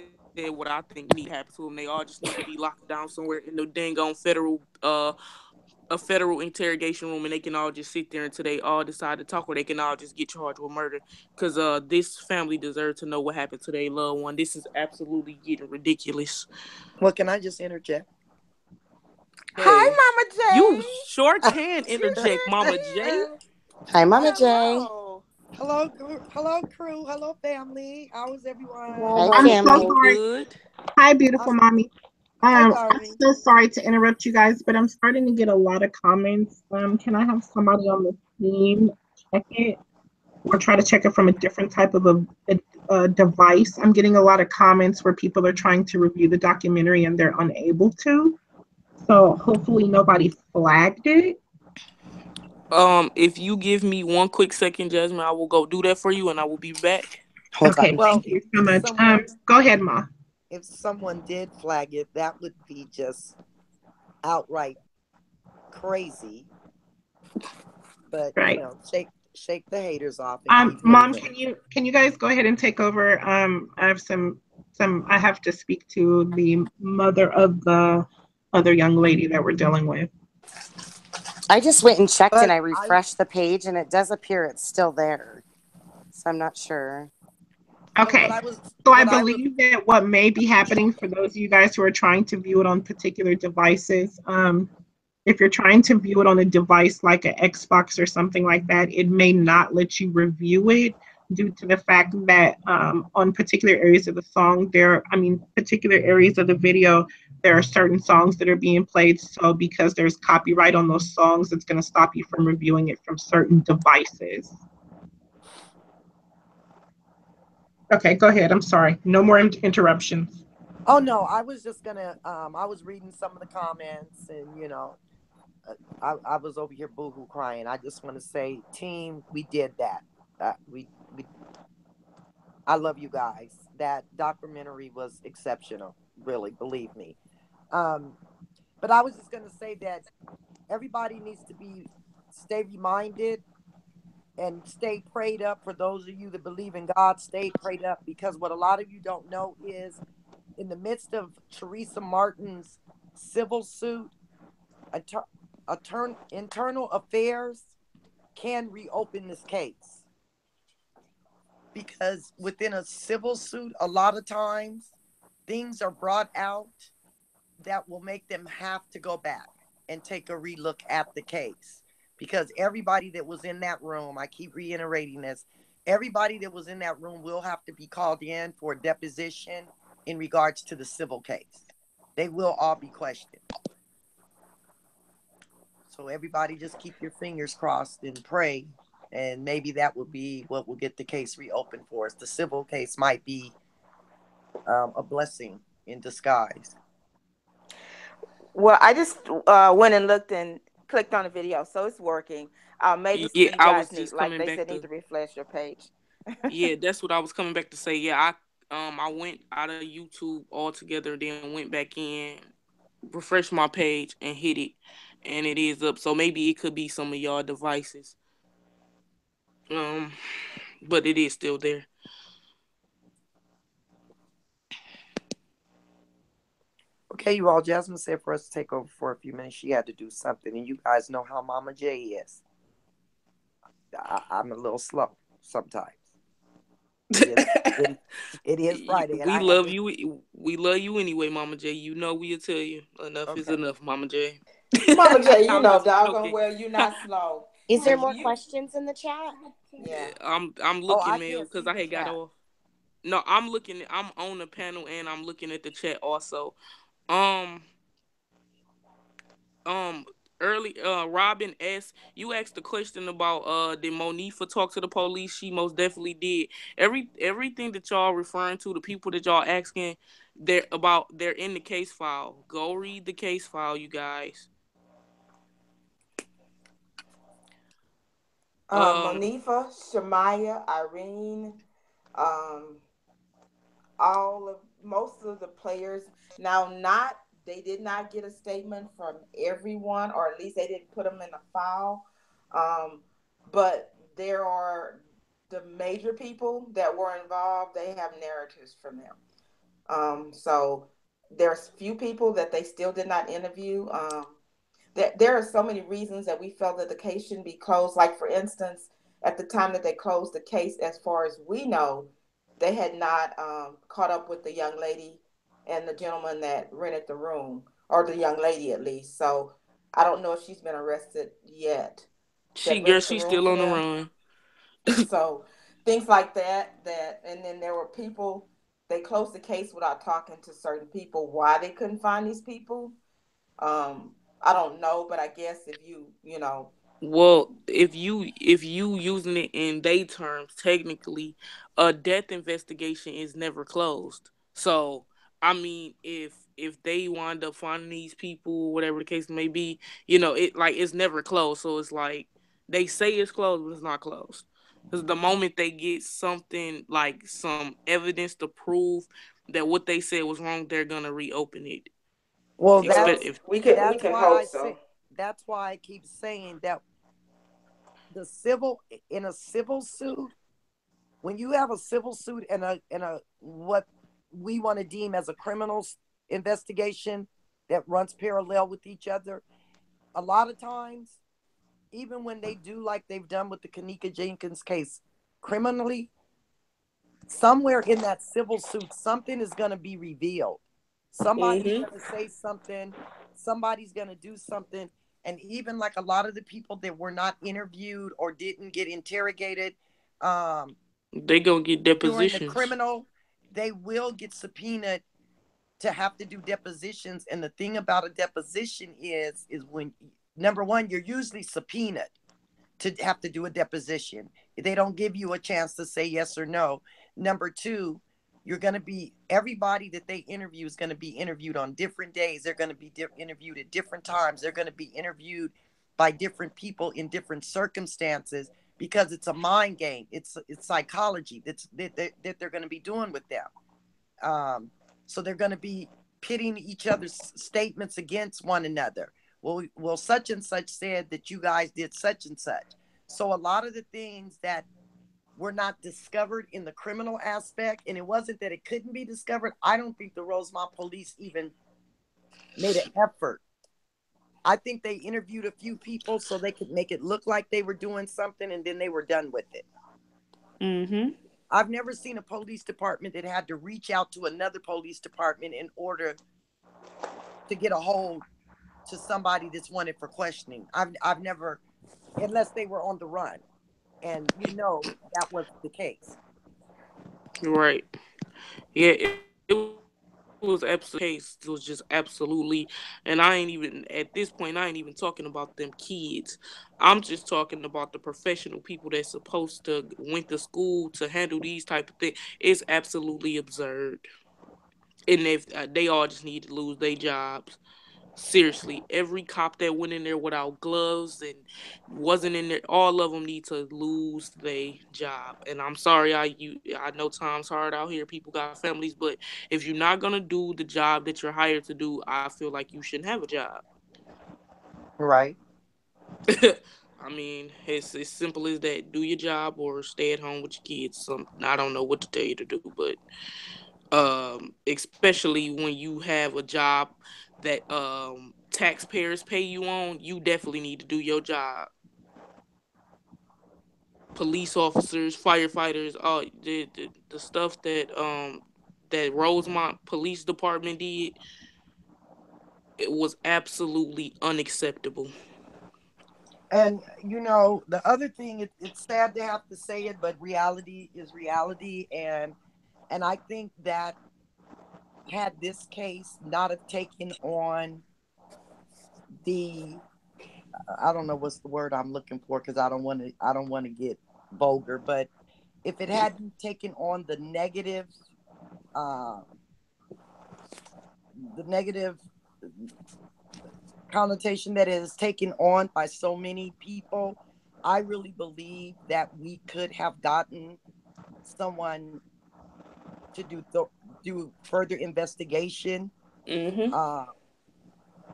Speaker 2: what I think need to happen to them. They all just need to be locked down somewhere in the dang on a federal interrogation room, and they can all just sit there until they all decide to talk, or they can all just get charged with murder. Cause this family deserves to know what happened to their loved one. This is absolutely getting ridiculous.
Speaker 7: Well, can I just interject?
Speaker 4: Hi,
Speaker 7: Hey.
Speaker 4: Mama
Speaker 2: You
Speaker 4: J.
Speaker 2: sure can
Speaker 4: She
Speaker 2: interject, Mama
Speaker 4: sure
Speaker 2: J.
Speaker 4: can.
Speaker 5: Hi, Mama J.
Speaker 4: Hello.
Speaker 7: Hello, crew. Hello, family. How is everyone?
Speaker 3: Well,
Speaker 5: Hi,
Speaker 1: I'm
Speaker 3: Mama
Speaker 1: so
Speaker 2: We
Speaker 5: family.
Speaker 3: J.
Speaker 1: sorry.
Speaker 2: good.
Speaker 1: Hi,
Speaker 7: Uh,
Speaker 1: beautiful mommy.
Speaker 7: hi,
Speaker 1: I'm
Speaker 7: darling.
Speaker 1: so sorry to interrupt you guys, but I'm starting to get a lot of comments. Can I have somebody on the team check it or try to check it from a different type of a device? I'm getting a lot of comments where people are trying to review the documentary and they're unable to. So hopefully nobody flagged it.
Speaker 2: If you give me one quick second, Jasmine, I will go do that for you, and I will be back.
Speaker 5: Hold
Speaker 1: Okay,
Speaker 5: on.
Speaker 1: thank
Speaker 7: Well,
Speaker 1: you so
Speaker 7: if
Speaker 1: much.
Speaker 7: someone
Speaker 1: Go ahead, Ma.
Speaker 7: if someone did flag it, that would be just outright crazy. But
Speaker 1: Right.
Speaker 7: shake the haters off and keep
Speaker 1: Mom,
Speaker 7: moving.
Speaker 1: can you guys go ahead and take over? I have some I have to speak to the mother of the other young lady that we're dealing with.
Speaker 5: I just went and checked and
Speaker 7: But
Speaker 5: I
Speaker 7: I
Speaker 5: refreshed the page and it does appear it's still there. So I'm not sure.
Speaker 7: so
Speaker 1: Okay. So I
Speaker 7: what I was
Speaker 1: believe that what may be happening for those of you guys who are trying to view it on particular devices, if you're trying to view it on a device like an Xbox or something like that, it may not let you review it due to the fact that on particular areas of the song, particular areas of the video, there are certain songs that are being played. So because there's copyright on those songs, it's going to stop you from reviewing it from certain devices. Okay, go ahead. I'm sorry. No more interruptions.
Speaker 7: Oh no, I was just gonna I was reading some of the comments and I was over here boohoo crying. I just want to say, team, we did that. We I love you guys. That documentary was exceptional, really, believe me. Um, but I was just gonna say that everybody needs to stay reminded and stay prayed up. For those of you that believe in God, stay prayed up, because what a lot of you don't know is in the midst of Teresa Martin's civil suit, internal affairs can reopen this case, because within a civil suit, a lot of times things are brought out that will make them have to go back and take a relook at the case. Because everybody that was in that room, I keep reiterating this, everybody that was in that room will have to be called in for a deposition in regards to the civil case. They will all be questioned. So everybody just keep your fingers crossed and pray, and maybe that will be what will get the case reopened for us. The civil case might be a blessing in disguise.
Speaker 4: Well, I just went and looked and clicked on the video, so it's working. Maybe
Speaker 2: Yeah,
Speaker 4: you
Speaker 2: I
Speaker 4: guys
Speaker 2: was
Speaker 4: need,
Speaker 2: just
Speaker 4: like
Speaker 2: coming
Speaker 4: they
Speaker 2: back
Speaker 4: said, need
Speaker 2: to.
Speaker 4: to refresh your page.
Speaker 2: Yeah, that's what I was coming back to say. Yeah, I went out of YouTube altogether, then went back in, refreshed my page, and hit it, and it is up. So maybe it could be some of y'all devices. Um, but it is still there.
Speaker 7: Okay, you all. Jasmine said for us to take over for a few minutes. She had to do something, and you guys know how Mama J is. I'm a little slow sometimes. It is it, it is Friday, and
Speaker 2: We
Speaker 7: I have
Speaker 2: love
Speaker 7: to.
Speaker 2: you. We love you anyway, Mama J. You know we'll tell you enough is
Speaker 7: Okay.
Speaker 2: enough, Mama J.
Speaker 4: Mama J, you
Speaker 2: I'm
Speaker 4: know,
Speaker 2: just
Speaker 4: doggone
Speaker 2: joking.
Speaker 4: well, you're not slow.
Speaker 5: Is there more
Speaker 2: You,
Speaker 5: questions in the chat?
Speaker 4: Yeah.
Speaker 2: I'm
Speaker 7: Oh,
Speaker 2: looking,
Speaker 7: I
Speaker 2: man,
Speaker 7: can't
Speaker 2: because
Speaker 7: see
Speaker 2: I
Speaker 7: the
Speaker 2: had got
Speaker 7: chat.
Speaker 2: off. No, I'm looking. I'm on the panel and I'm looking at the chat also. Um, um, early. Robin S. You asked the question about did Monifa talk to the police? She most definitely did. Everything that y'all referring to, the people that y'all asking, they're in the case file. Go read the case file, you guys. Um,
Speaker 4: Monifa, Shamaya, Irene, um, all of most of the players. Now, not they did not get a statement from everyone, or at least they didn't put them in a file. Um, but there are the major people that were involved. They have narratives from them. So there's few people that they still did not interview. There are so many reasons that we felt that the case shouldn't be closed. Like, for instance, at the time that they closed the case, as far as we know, they had not caught up with the young lady and the gentleman that rented the room, or the young lady at least. So I don't know if she's been arrested yet, that
Speaker 2: girl,
Speaker 4: rented the
Speaker 2: she's
Speaker 4: room
Speaker 2: still
Speaker 4: for
Speaker 2: on the
Speaker 4: them.
Speaker 2: run.
Speaker 4: So things like that, and then there were people, they closed the case without talking to certain people. Why they couldn't find these people, I don't know, but I guess if you know,
Speaker 2: Well, if you using it in they terms, technically, a death investigation is never closed. So, I mean, if they wind up finding these people, whatever the case may be, it like it's never closed. So it's like they say it's closed, but it's not closed. Because the moment they get something like some evidence to prove that what they said was wrong, they're gonna reopen it.
Speaker 7: Well,
Speaker 2: Expect
Speaker 4: well,
Speaker 2: if
Speaker 4: we
Speaker 7: that's
Speaker 4: can
Speaker 7: why
Speaker 4: hope
Speaker 7: I
Speaker 4: so.
Speaker 7: say that's why I keep saying that the civil in a civil suit, when you have a civil suit and a what we want to deem as a criminal investigation that runs parallel with each other, a lot of times, even when they do like they've done with the Kenneka Jenkins case, criminally, somewhere in that civil suit, something is going to be revealed. Somebody's
Speaker 2: mm-hmm.
Speaker 7: going to say something, somebody's going to do something. And even like a lot of the people that were not interviewed or didn't get interrogated, um,
Speaker 2: They gonna get
Speaker 7: during the
Speaker 2: depositions.
Speaker 7: criminal, they will get subpoenaed to have to do depositions. And the thing about a deposition is when, number one, you're usually subpoenaed to have to do a deposition. They don't give you a chance to say yes or no. Number two, you're going to be, everybody that they interview is going to be interviewed on different days. They're going to be interviewed at different times. They're going to be interviewed by different people in different circumstances, because it's a mind game. It's psychology that they're going to be doing with them. So they're going to be pitting each other's statements against one another. Well, such and such said that you guys did such and such. So a lot of the things that were not discovered in the criminal aspect, and it wasn't that it couldn't be discovered. I don't think the Rosemont police even made an effort. I think they interviewed a few people so they could make it look like they were doing something, and then they were done with it.
Speaker 2: Mm-hmm.
Speaker 7: I've never seen a police department that had to reach out to another police department in order to get a hold to somebody that's wanted for questioning. I've never, unless they were on the run, and that was the case.
Speaker 2: Right. Yeah, it was absolutely case. It was just absolutely, and I ain't even at this point. I ain't even talking about them kids. I'm just talking about the professional people that's supposed to went to school to handle these type of things. It's absolutely absurd, and if they all just need to lose their jobs. Seriously, every cop that went in there without gloves and wasn't in there, all of them need to lose their job. And I'm sorry, I know times hard out here. People got families, but if you're not gonna do the job that you're hired to do, I feel like you shouldn't have a job.
Speaker 7: Right.
Speaker 2: I mean, it's as simple as that. Do your job or stay at home with your kids. I don't know what to tell you to do, but especially when you have a job that taxpayers pay you on, you definitely need to do your job. police officers, firefighters, all the stuff that Rosemont Police Department did, it was absolutely unacceptable.
Speaker 7: And the other thing, it's sad to have to say it, but reality is reality. And I think that had this case not have taken on the, I don't know what's the word I'm looking for, because I don't want to get vulgar, but if it hadn't taken on uh, the negative connotation that it is taken on by so many people, I really believe that we could have gotten someone to do further investigation
Speaker 2: Mm-hmm.
Speaker 7: uh,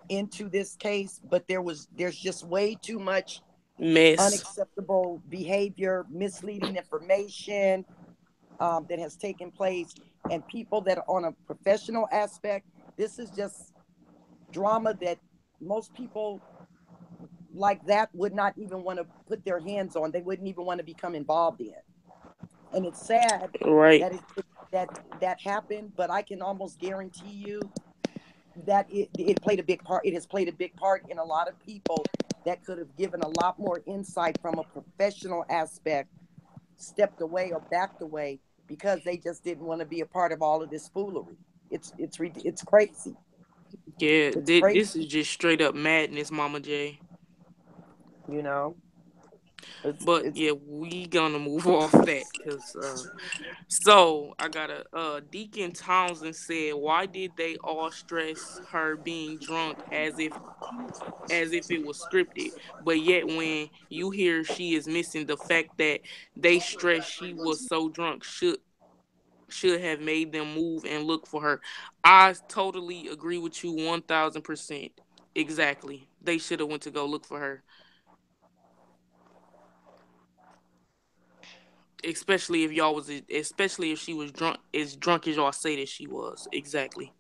Speaker 7: into this case, but there's just way too much
Speaker 2: Mess.
Speaker 7: unacceptable behavior, misleading information that has taken place, and people that are on a professional aspect. This is just drama that most people like that would not even want to put their hands on. They wouldn't even want to become involved in. And it's sad
Speaker 2: Right.
Speaker 7: that that that happened, but I can almost guarantee you that it played a big part. It has played a big part in a lot of people that could have given a lot more insight from a professional aspect, stepped away or backed away because they just didn't want to be a part of all of this foolery. It's crazy.
Speaker 2: Yeah,
Speaker 7: It's crazy.
Speaker 2: this is just straight up madness, Mama J.
Speaker 7: You know,
Speaker 2: But
Speaker 7: it's
Speaker 2: yeah, we gonna move off that because so I got a Deacon Townsend said, why did they all stress her being drunk as if it was scripted, but yet when you hear she is missing, the fact that they stress she was so drunk should have made them move and look for her. I totally agree with you 1000%. Exactly. They should have went to go look for her. Especially if she was drunk as y'all say that she was. Exactly.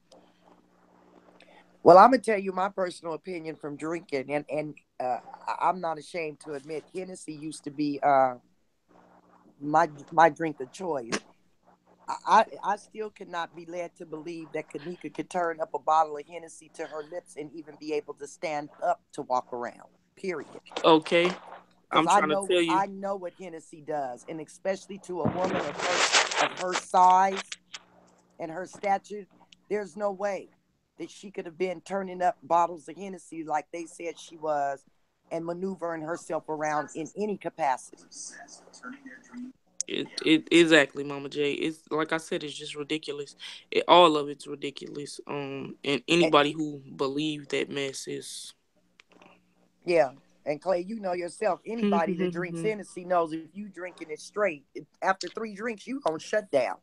Speaker 7: well. I'm gonna tell you my personal opinion from drinking, I'm not ashamed to admit Hennessy used to be my drink of choice. I still cannot be led to believe that Kenneka could turn up a bottle of Hennessy to her lips and even be able to stand up to walk around. Period.
Speaker 2: Okay.
Speaker 7: Because
Speaker 2: I'm trying to tell you.
Speaker 7: I know what Hennessy does, and especially to a woman of her size and her stature, there's no way that she could have been turning up bottles of Hennessy like they said she was, and maneuvering herself around in any capacity.
Speaker 2: It exactly, Mama J. It's like I said, it's just ridiculous. All of it's ridiculous. And
Speaker 7: And,
Speaker 2: anybody who believes that mess is.
Speaker 7: yeah. And Clay, you know yourself, anybody that drinks Hennessy knows if you drinking it straight, after 3 drinks, you gonna shut down.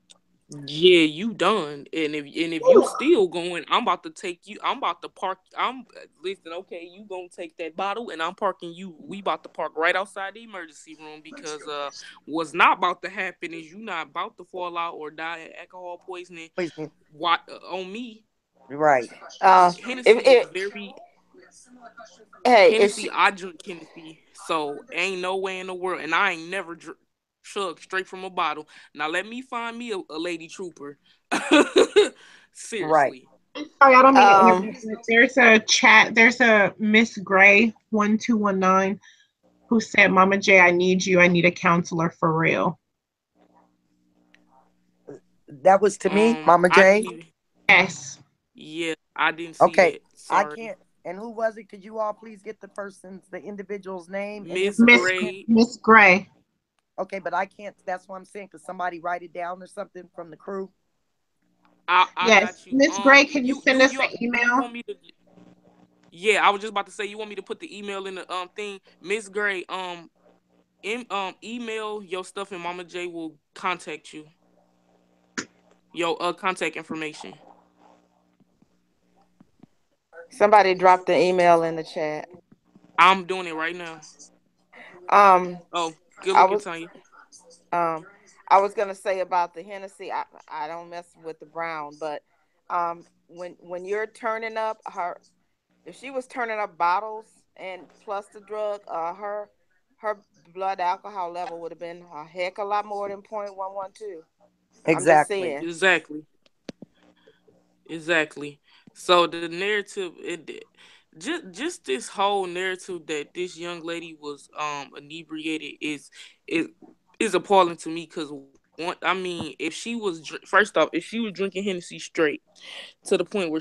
Speaker 2: Yeah, you done. And if you still going, I'm about to take you. I'm about to park. I'm listen. Okay, you gonna take that bottle, and I'm parking you. We about to park right outside the emergency room because what's not about to happen is you not about to fall out or die of alcohol poisoning.
Speaker 7: Poisoning.
Speaker 2: What on me?
Speaker 7: Right.
Speaker 3: If
Speaker 2: Hennessy is
Speaker 3: it,
Speaker 2: very
Speaker 3: hey, if
Speaker 2: Hennessy.
Speaker 3: she,
Speaker 2: I drink Hennessy, so ain't no way in the world, and I ain't never chug straight from a bottle. Now let me find me a lady trooper.
Speaker 7: Right.
Speaker 2: Seriously.
Speaker 1: Sorry, I don't mean to
Speaker 3: um,
Speaker 1: interrupt, but there's a chat. There's a Miss Gray 1219 who said, "Mama J, I need you. I need a counselor for real."
Speaker 7: That was to me, Mama
Speaker 2: I
Speaker 7: J.
Speaker 2: didn't even.
Speaker 1: Yes.
Speaker 2: Yeah, I didn't see
Speaker 7: Okay.
Speaker 2: that.
Speaker 7: I
Speaker 2: Sorry,
Speaker 7: can't. And who was it? Could you all please get the individual's name and
Speaker 2: Miss
Speaker 1: Miss
Speaker 7: information?
Speaker 2: Gray.
Speaker 1: Miss Gray.
Speaker 7: Okay, but I can't. That's what I'm saying. Could somebody write it down or something from the crew?
Speaker 2: I
Speaker 1: Yes.
Speaker 2: got you.
Speaker 1: Miss Gray, can you
Speaker 2: You
Speaker 1: send us an
Speaker 2: do you
Speaker 1: email?
Speaker 2: want me to? Yeah, I was just about to say you want me to put the email in the thing, Miss Gray. Email your stuff and Mama J will contact you. Your contact information.
Speaker 3: somebody dropped the email in the chat.
Speaker 2: I'm doing it right now.
Speaker 3: Um,
Speaker 2: Oh, good
Speaker 3: I
Speaker 2: looking,
Speaker 3: was
Speaker 2: Tanya.
Speaker 3: um, I was gonna say about the Hennessy. I don't mess with the brown, but when you're turning up if she was turning up bottles and plus the drug, her
Speaker 4: blood alcohol level would have been a heck of a lot more than 0.112. I'm just
Speaker 7: Exactly.
Speaker 4: saying.
Speaker 2: Exactly. Exactly. So the narrative, just this whole narrative that this young lady was inebriated is appalling to me. Because one, I mean, if she was first off, if she was drinking Hennessy straight to the point where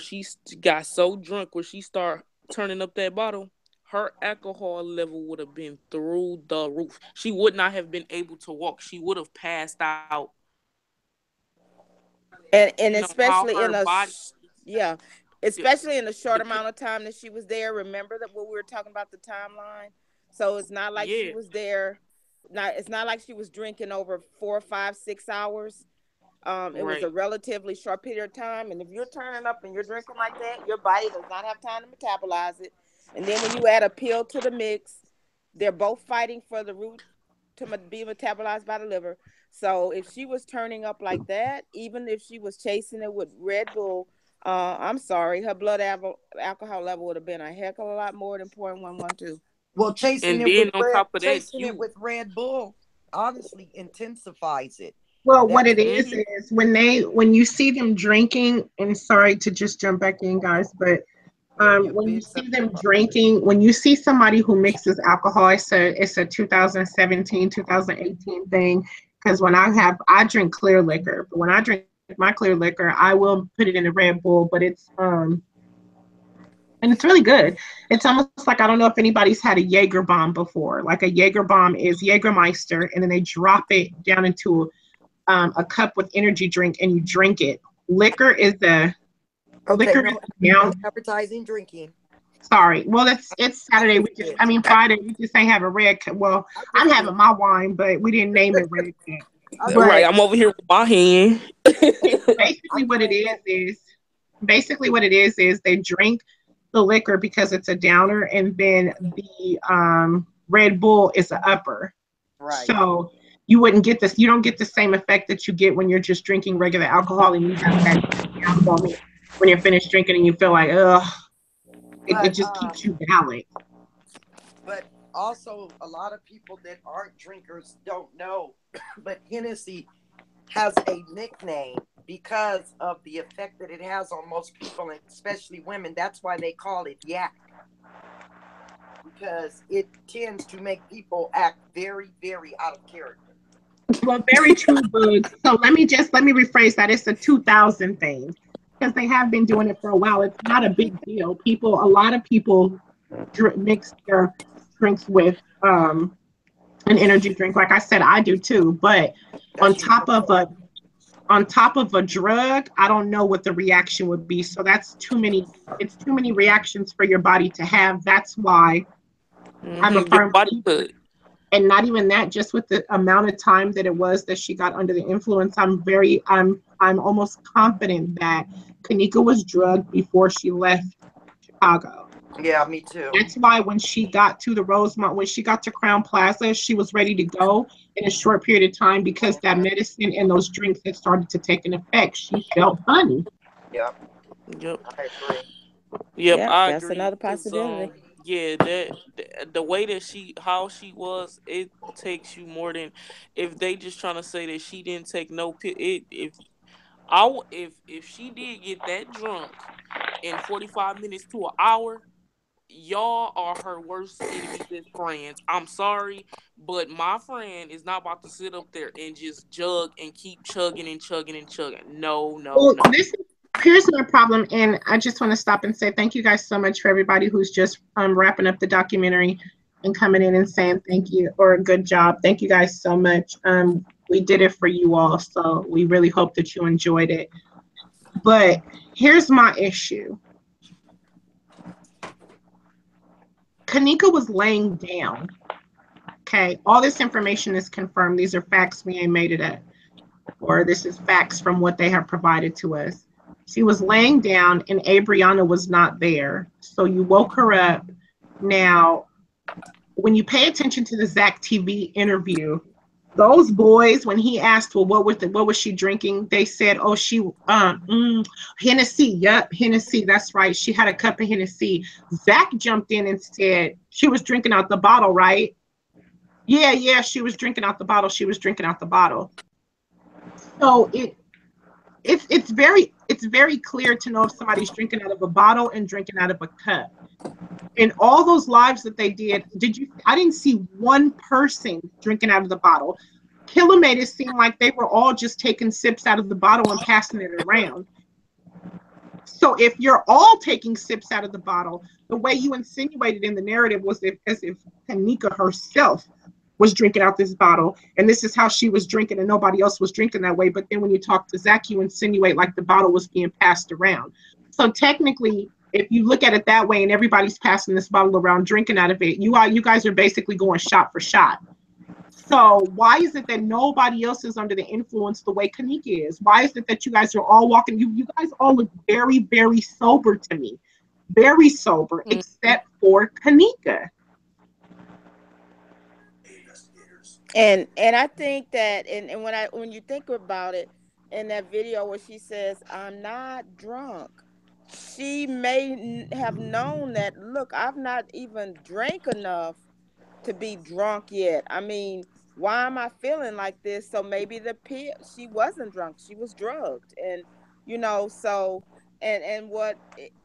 Speaker 2: got so drunk where she started turning up that bottle, her alcohol level would have been through the roof. She would not have been able to walk. She would have passed out. You
Speaker 4: And
Speaker 2: know how
Speaker 4: especially
Speaker 2: her
Speaker 4: in a
Speaker 2: body.
Speaker 4: yeah,
Speaker 2: Yeah,
Speaker 4: especially in the
Speaker 2: the
Speaker 4: short amount of time that she was there. Remember that what we were talking about, the timeline. So it's not like she
Speaker 2: yeah,
Speaker 4: was there. Not It's not like she was drinking over 4, 5, 6 hours. It was a
Speaker 2: right.
Speaker 4: relatively short period of time, and if you're turning up and you're drinking like that, your body does not have time to metabolize it. And then when you add a pill to the mix, they're both fighting for the root to be metabolized by the liver. So if she was turning up like that, even if she was chasing it with Red Bull, I'm sorry, her alcohol level would have been a heck of a lot more than 0.112.
Speaker 7: Well,
Speaker 2: And then on top of that,
Speaker 7: chasing it with Red Bull honestly intensifies it.
Speaker 1: Well, what
Speaker 7: That's
Speaker 1: it
Speaker 2: mhm,
Speaker 1: is when you see them drinking, and sorry to just jump back in, guys, but
Speaker 7: it'll be a
Speaker 1: when you
Speaker 7: big
Speaker 1: see them
Speaker 7: September.
Speaker 1: drinking, when you see somebody who mixes alcohol, it's a 2017, 2018 thing. Because I drink clear liquor, but when I drink my clear liquor, I will put it in a Red Bull, but it's really good. It's almost like, I don't know if anybody's had a Jaeger bomb before. Like, a Jaeger bomb is Jägermeister, and then they drop it down into a cup with energy drink, and you drink it. Liquor is the
Speaker 7: Okay,
Speaker 1: liquor
Speaker 7: no,
Speaker 1: is down.
Speaker 7: no advertising drinking.
Speaker 1: Sorry. Well, it's
Speaker 7: I
Speaker 1: Saturday.
Speaker 7: just did.
Speaker 1: Friday. We just ain't have a red cup. Well,
Speaker 7: I
Speaker 1: I'm
Speaker 7: just
Speaker 1: having
Speaker 7: did.
Speaker 1: my wine, but we didn't name it red cup.
Speaker 7: I just
Speaker 2: right.
Speaker 1: But
Speaker 2: I'm over here with my hand.
Speaker 1: basically,
Speaker 7: I'm
Speaker 1: what
Speaker 7: getting
Speaker 1: it
Speaker 7: ready to go.
Speaker 1: is they drink the liquor because it's a downer, and then the Red Bull is an upper.
Speaker 7: Right.
Speaker 1: So you wouldn't get this. You don't get the same effect that you get when you're just drinking regular alcohol, and you have that down moment when you're finished drinking, and you feel like, ugh. It
Speaker 7: But
Speaker 1: just keeps you balanced.
Speaker 7: but also a lot of people that aren't drinkers don't know. But Hennessy has a nickname because of the effect that it has on most people, and especially women. That's why they call it yak, because it tends to make people act very, very out of character.
Speaker 1: Well, very true, Boog. So let me rephrase that. It's a 2000 thing because they have been doing it for a while. It's not a big deal. A lot of people mix their drinks with an energy drink. Like I said, I do too. But on
Speaker 7: That's your
Speaker 1: top of
Speaker 7: girl.
Speaker 1: a on top of a drug, I don't know what the reaction would be. So that's too many. It's too many reactions for your body to have. That's why I'm a
Speaker 2: Your
Speaker 1: firm
Speaker 2: body
Speaker 1: believer.
Speaker 2: could.
Speaker 1: And not even that, just with the amount of time that it was that she got under the influence, I'm almost confident that Kenneka was drugged before she left Chicago.
Speaker 7: Yeah, me too.
Speaker 1: That's why when she got to the Rosemont, when she got to Crown Plaza, she was ready to go in a short period of time because that medicine and those drinks had started to take an effect. She felt funny.
Speaker 7: Yep,
Speaker 2: Yep.
Speaker 7: I agree.
Speaker 2: Yep,
Speaker 4: Yep,
Speaker 2: I
Speaker 4: that's
Speaker 2: agree.
Speaker 4: another
Speaker 2: Cause
Speaker 4: possibility.
Speaker 2: yeah, the way that how she was, it takes you more than if they just trying to say that she didn't take no pill. If she did get that drunk in 45 minutes to an hour, y'all are her worst enemy best friends. I'm sorry, but my friend is not about to sit up there and just jug and keep chugging and chugging and chugging. No, no,
Speaker 1: Well,
Speaker 2: no.
Speaker 1: here's my problem, and I just want to stop and say thank you guys so much for everybody who's just wrapping up the documentary and coming in and saying thank you or good job. Thank you guys so much. We did it for you all, so we really hope that you enjoyed it. But here's my issue. Kenneka was laying down. Okay, all this information is confirmed. These are facts. We ain't made it up, or this is facts from what they have provided to us. She was laying down and Abriana was not there. So you woke her up. Now, when you pay attention to the Zach TV interview, those boys, when he asked, well, what was she drinking? They said, oh, she Hennessy. Yep, Hennessy. That's right. She had a cup of Hennessy. Zach jumped in and said she was drinking out the bottle, right? Yeah, she was drinking out the bottle. She was drinking out the bottle. So it's very clear to know if somebody's drinking out of a bottle and drinking out of a cup. In all those lives that they did you? I didn't see one person drinking out of the bottle. Killer made it seem like they were all just taking sips out of the bottle and passing it around. So if you're all taking sips out of the bottle, the way you insinuated in the narrative was as if Kenneka herself was drinking out this bottle, and this is how she was drinking, and nobody else was drinking that way. But then when you talk to Zach, you insinuate like the bottle was being passed around. So technically, if you look at it that way, and everybody's passing this bottle around, drinking out of it, you guys are basically going shot for shot. So why is it that nobody else is under the influence the way Kenneka is? Why is it that you guys are all walking? You guys all look very, very sober to me. Very sober,
Speaker 2: Mm.
Speaker 1: except for Kenneka.
Speaker 4: And I think that and when you think about it, in that video where she says I'm not drunk, she may have known that, look, I've not even drank enough to be drunk yet. I mean, why am I feeling like this? So maybe the pill, she wasn't drunk, she was drugged. And so and what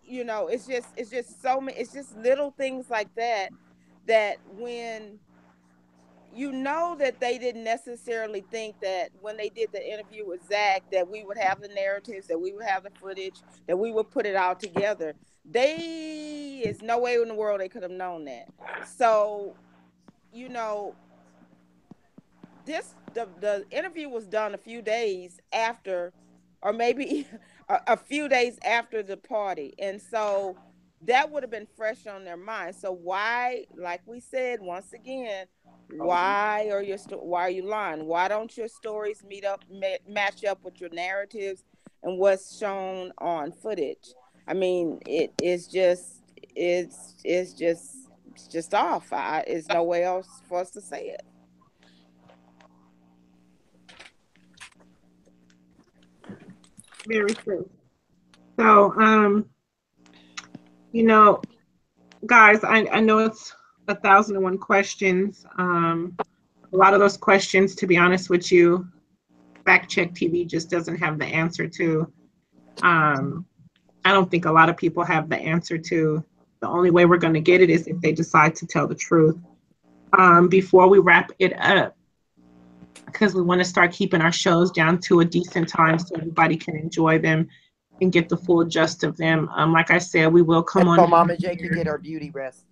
Speaker 4: it's just so many, it's just little things like that, that when that they didn't necessarily think that when they did the interview with Zach that we would have the narratives, that we would have the footage, that we would put it all together. They is no way in the world they could have known that. So, you know, the interview was done a few days after, or maybe a few days after the party, and so that would have been fresh on their mind. So why, like we said once again, why are you lying? Why don't your stories match up with your narratives and what's shown on footage? I mean, it's just off. It's no way else for us to say it.
Speaker 1: Very true. So, you know, guys, I know it's 1,001 questions. A lot of those questions, to be honest with you, Fact Check TV just doesn't have the answer to. Um, I don't think a lot of people have the answer to. The only way we're going to get it is if they decide to tell the truth. Before we wrap it up, because we want to start keeping our shows down to a decent time so everybody can enjoy them and get the full gist of them. Like I said, we will come
Speaker 7: And
Speaker 1: on.
Speaker 7: so Mama J can get her beauty rest.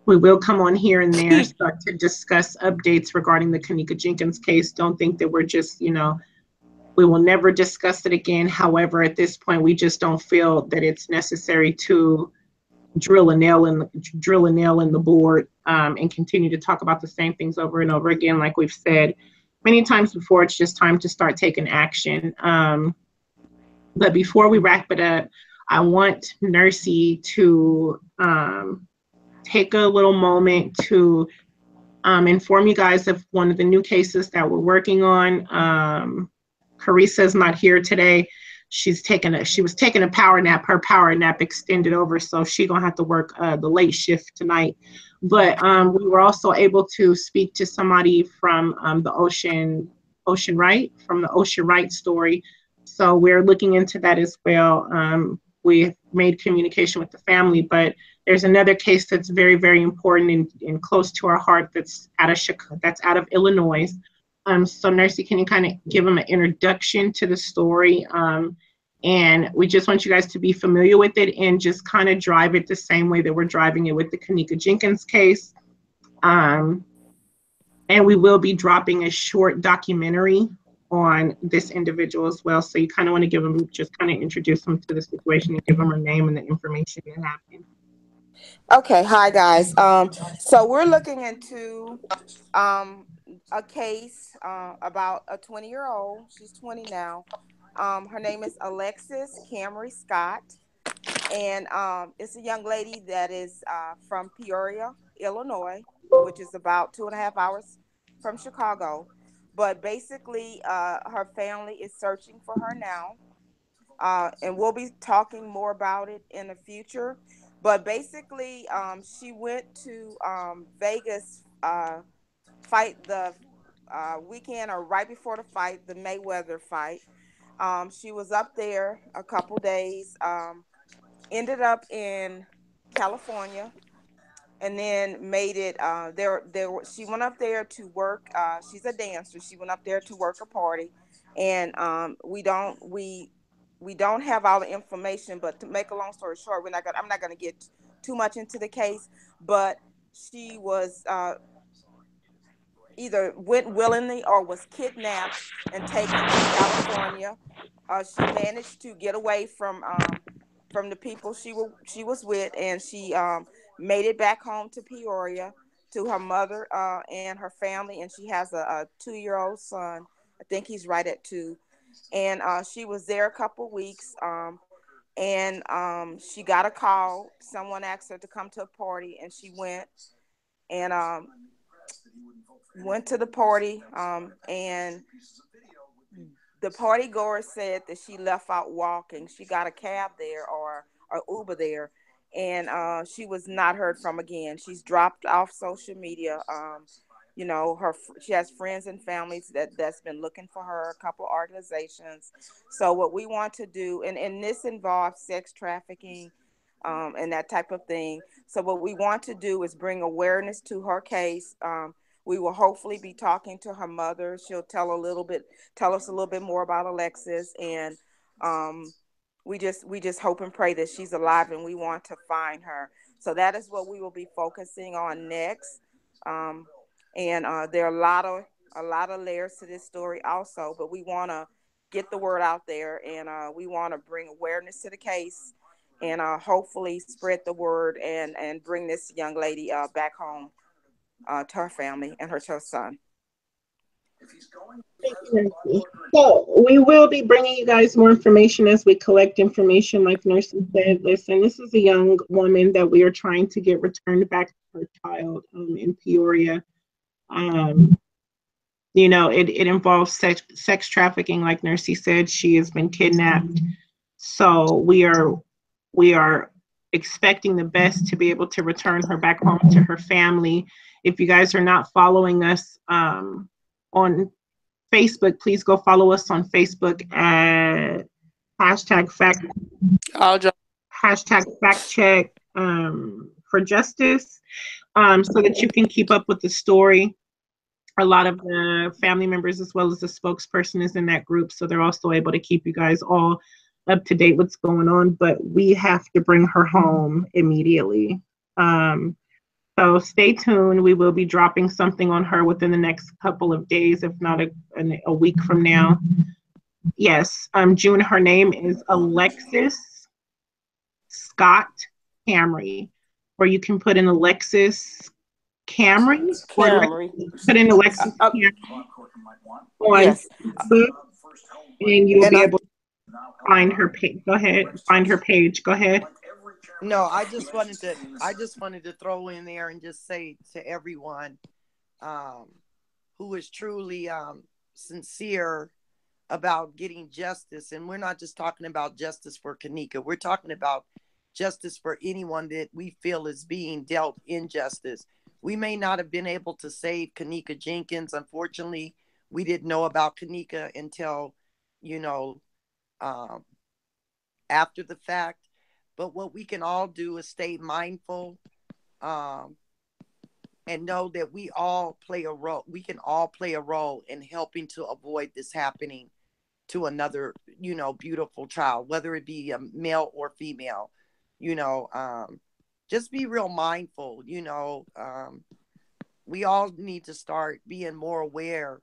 Speaker 1: We will come on here and there, start to discuss updates regarding the Kenneka Jenkins case. Don't think that we're just, we will never discuss it again. However, at this point, we just don't feel that it's necessary to drill a nail in the board, and continue to talk about the same things over and over again. Like we've said many times before, it's just time to start taking action. But before we wrap it up, I want Nursey to take a little moment to inform you guys of one of the new cases that we're working on. Carissa is not here today. She was taking a power nap. Her power nap extended over, so she's gonna have to work the late shift tonight. But we were also able to speak to somebody from the Ocean Wright story. So we're looking into that as well. We made communication with the family, but there's another case that's very, very important and close to our heart that's out of Illinois. So Nursey, can you kind of give them an introduction to the story? And we just want you guys to be familiar with it and just kind of drive it the same way that we're driving it with the Kenneka Jenkins case. And we will be dropping a short documentary on this individual as well. So you kind of want to introduce them to the situation and give them her name and the information that happened.
Speaker 4: Okay, hi guys. So we're looking into a case about a 20-year-old. She's 20 now. Her name is Alexis Camry Scott, and it's a young lady that is from Peoria, Illinois, which is about 2.5 hours from Chicago. But basically, her family is searching for her now, and we'll be talking more about it in the future. But basically, she went to Vegas fight, the weekend or right before the fight, the Mayweather fight. She was up there a couple days. Ended up in California, and then made it she went up there to work. She's a dancer. She went up there to work a party, and we don't have all the information. But to make a long story short, I'm not gonna get too much into the case, but she was either went willingly or was kidnapped and taken to California. She managed to get away from the people she was with, and she made it back home to Peoria to her mother and her family. And she has a 2-year-old son. I think he's right at 2. And she was there a couple weeks. And she got a call. Someone asked her to come to a party, and she went. And went to the party, and the party goer said that she left out walking. She got a cab there or Uber there, and she was not heard from again. She's dropped off social media. She has friends and families that's been looking for her. A couple organizations. So what we want to do, and this involves sex trafficking, and that type of thing. So what we want to do is bring awareness to her case. We will hopefully be talking to her mother. She'll tell us a little bit more about Alexis, and we just hope and pray that she's alive, and we want to find her. So that is what we will be focusing on next. Um, and there are a lot of layers to this story also, but we want to get the word out there, and we want to bring awareness to the case, and hopefully spread the word, and bring this young lady back home to her family and her son.
Speaker 1: Thank you, Nancy. So we will be bringing you guys more information as we collect information. Like Nursing said, listen, this is a young woman that we are trying to get returned back to her child in Peoria. Um, it involves sex trafficking. Like Nursey said, she has been kidnapped. So we are expecting the best to be able to return her back home to her family. If you guys are not following us on Facebook, please go follow us on Facebook at hashtag fact
Speaker 2: I'll drop.
Speaker 1: hashtag fact check for justice, so that you can keep up with the story. A lot of the family members as well as the spokesperson is in that group, so they're also able to keep you guys all up to date what's going on. But we have to bring her home immediately. So stay tuned. We will be dropping something on her within the next couple of days, if not a week from now. Yes, June, her name is Alexis Scott Camry, or you can put in Alexis Camry, or
Speaker 4: Camry.
Speaker 1: put in Alexis Camry on
Speaker 4: Yes.
Speaker 1: Facebook, and you'll
Speaker 7: And
Speaker 1: be able to find her page. Go ahead, find her page. Go ahead.
Speaker 7: no, I just wanted to throw in there and just say to everyone um, who is truly sincere about getting justice, and we're not just talking about justice for Kenneka. We're talking about justice for anyone that we feel is being dealt injustice. We may not have been able to save Kenneka Jenkins. Unfortunately, we didn't know about Kenneka until, you know, um, after the fact. But what we can all do is stay mindful, um, and know that we all play a role. We can all play a role in helping to avoid this happening to another, beautiful child, whether it be a male or female. You know, just be real mindful. We all need to start being more aware,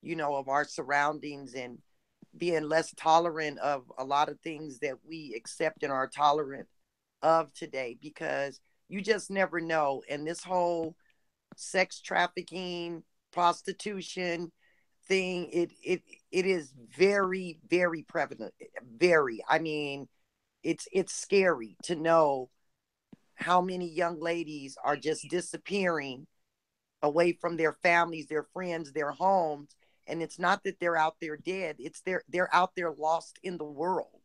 Speaker 7: of our surroundings, and being less tolerant of a lot of things that we accept and are tolerant of today, because you just never know. And this whole sex trafficking, prostitution thing, it is very, very prevalent. Very. I mean, it's scary to know how many young ladies are just disappearing away from their families, their friends, their homes. And it's not that they're out there dead. It's they're out there lost in the world,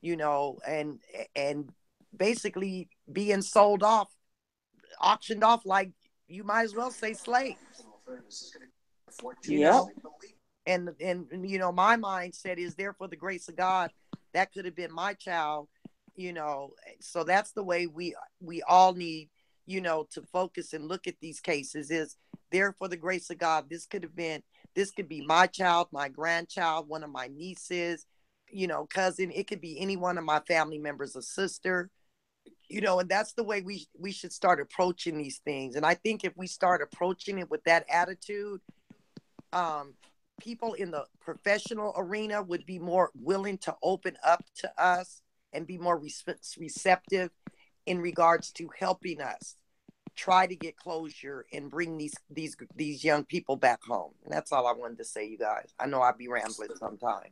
Speaker 7: and basically being sold off, auctioned off, like you might as well say slaves. You know, and you know, my mindset is there for the grace of God. That could have been my child, you know. So that's the way we all need, you know, to focus and look at these cases, is there for the grace of God. This could be my child, my grandchild, one of my nieces, you know, cousin. It could be any one of my family members, a sister, you know. And that's the way we should start approaching these things. And I think if we start approaching it with that attitude, people in the professional arena would be more willing to open up to us and be more receptive in regards to helping us try to get closure and bring these young people back home. And that's all I wanted to say, you guys. I know I'll be rambling sometime.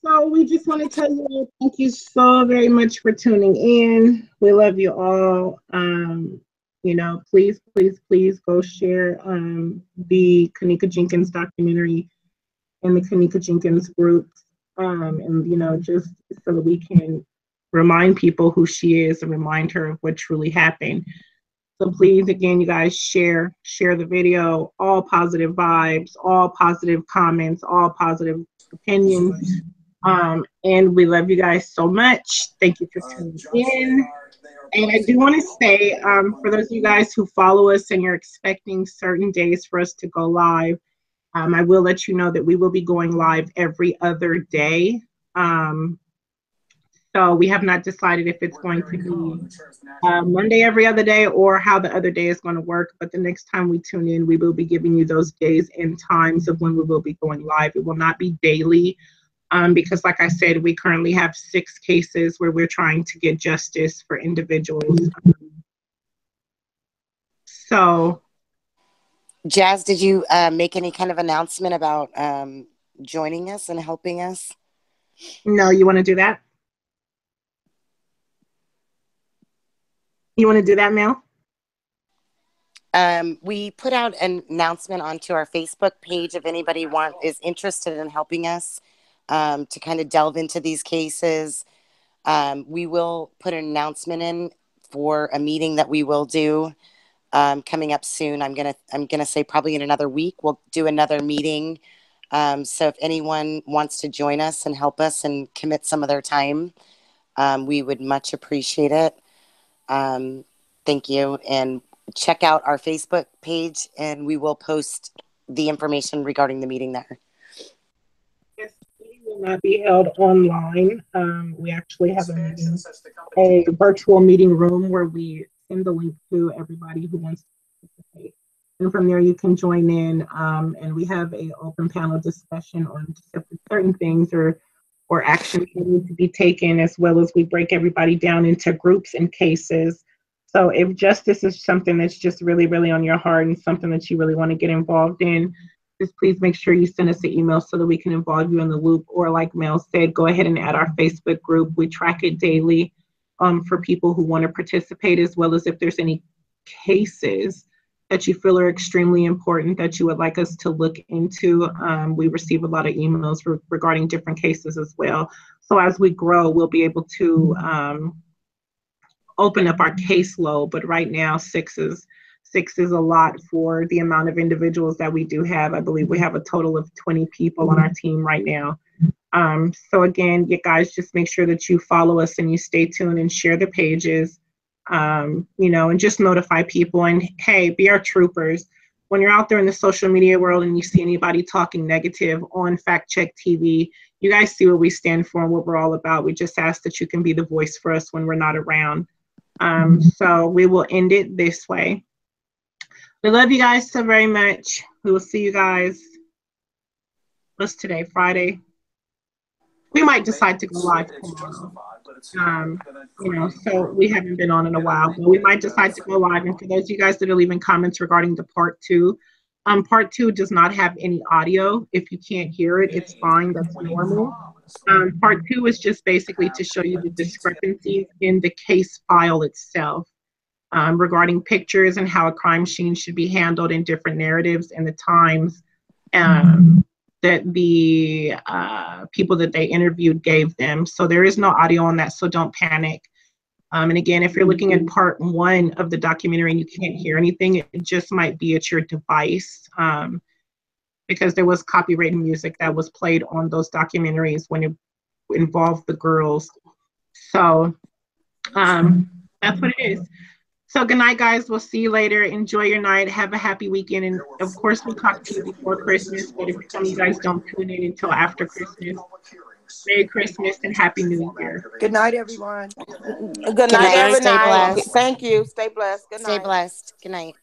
Speaker 1: So we just want to tell you thank you so very much for tuning in. We love you all. You know, please go share the Kenneka Jenkins documentary in the Kenneka Jenkins groups. And you know, just so that we can remind people who she is and remind her of what truly happened. So please, again, you guys share the video, all positive vibes, all positive comments, all positive opinions. And we love you guys so much. Thank you for tuning in. And I do want to say, for those of you guys who follow us and you're expecting certain days for us to go live, I will let you know that we will be going live every other day. So we have not decided if it's going to be Monday every other day or how the other day is going to work. But the next time we tune in, we will be giving you those days and times of when we will be going live. It will not be daily because, like I said, we currently have 6 cases where we're trying to get justice for individuals. So,
Speaker 5: Jazz, did you make any kind of announcement about joining us and helping us?
Speaker 1: No, you want to do that? You want to do that, Mel?
Speaker 5: We put out an announcement onto our Facebook page if anybody is interested in helping us to kind of delve into these cases. We will put an announcement in for a meeting that we will do coming up soon. I'm gonna say probably in another week we'll do another meeting. So if anyone wants to join us and help us and commit some of their time, we would much appreciate it. Thank you. And check out our Facebook page and we will post the information regarding the meeting there.
Speaker 1: Yes, we will not be held online. We actually have a virtual meeting room where we send the link to everybody who wants to participate. And from there you can join in and we have an open panel discussion on certain things or actions that need to be taken, as well as we break everybody down into groups and cases. So if justice is something that's just really, really on your heart and something that you really want to get involved in, just please make sure you send us an email so that we can involve you in the loop. Or like Mel said, go ahead and add our Facebook group. We track it daily for people who want to participate, as well as if there's any cases that you feel are extremely important that you would like us to look into. We receive a lot of emails regarding different cases as well. So as we grow, we'll be able to open up our caseload, but right now 6 is a lot for the amount of individuals that we do have. I believe we have a total of 20 people on our team right now. So again, you guys just make sure that you follow us and you stay tuned and share the pages. You know, and just notify people, and hey, be our troopers. When you're out there in the social media world and you see anybody talking negative on Fact Check TV, you guys see what we stand for and what we're all about. We just ask that you can be the voice for us when we're not around. So we will end it this way. We love you guys so very much. We will see you guys. What's today? Friday. We might decide to go live tomorrow. You know, so we haven't been on in a while, but we might decide to go live. And for those of you guys that are leaving comments regarding the part 2, part 2 does not have any audio. If you can't hear it, it's fine. That's normal. Part 2 is just basically to show you the discrepancies in the case file itself regarding pictures and how a crime scene should be handled in different narratives and the times that the people that they interviewed gave them. So there is no audio on that, so don't panic. And again, if you're looking at part 1 of the documentary and you can't hear anything, it just might be at your device, because there was copyrighted music that was played on those documentaries when it involved the girls. So that's what it is. So good night, guys. We'll see you later. Enjoy your night. Have a happy weekend. And of course, we'll talk to you before Christmas. But if some of you guys don't tune in until after Christmas, Merry Christmas and Happy New Year.
Speaker 7: Good night, everyone.
Speaker 4: Good night,
Speaker 5: night.
Speaker 4: every
Speaker 5: Stay
Speaker 4: night.
Speaker 5: blessed.
Speaker 4: Thank you. Stay blessed. Good
Speaker 5: Stay
Speaker 4: night.
Speaker 5: blessed. Good night.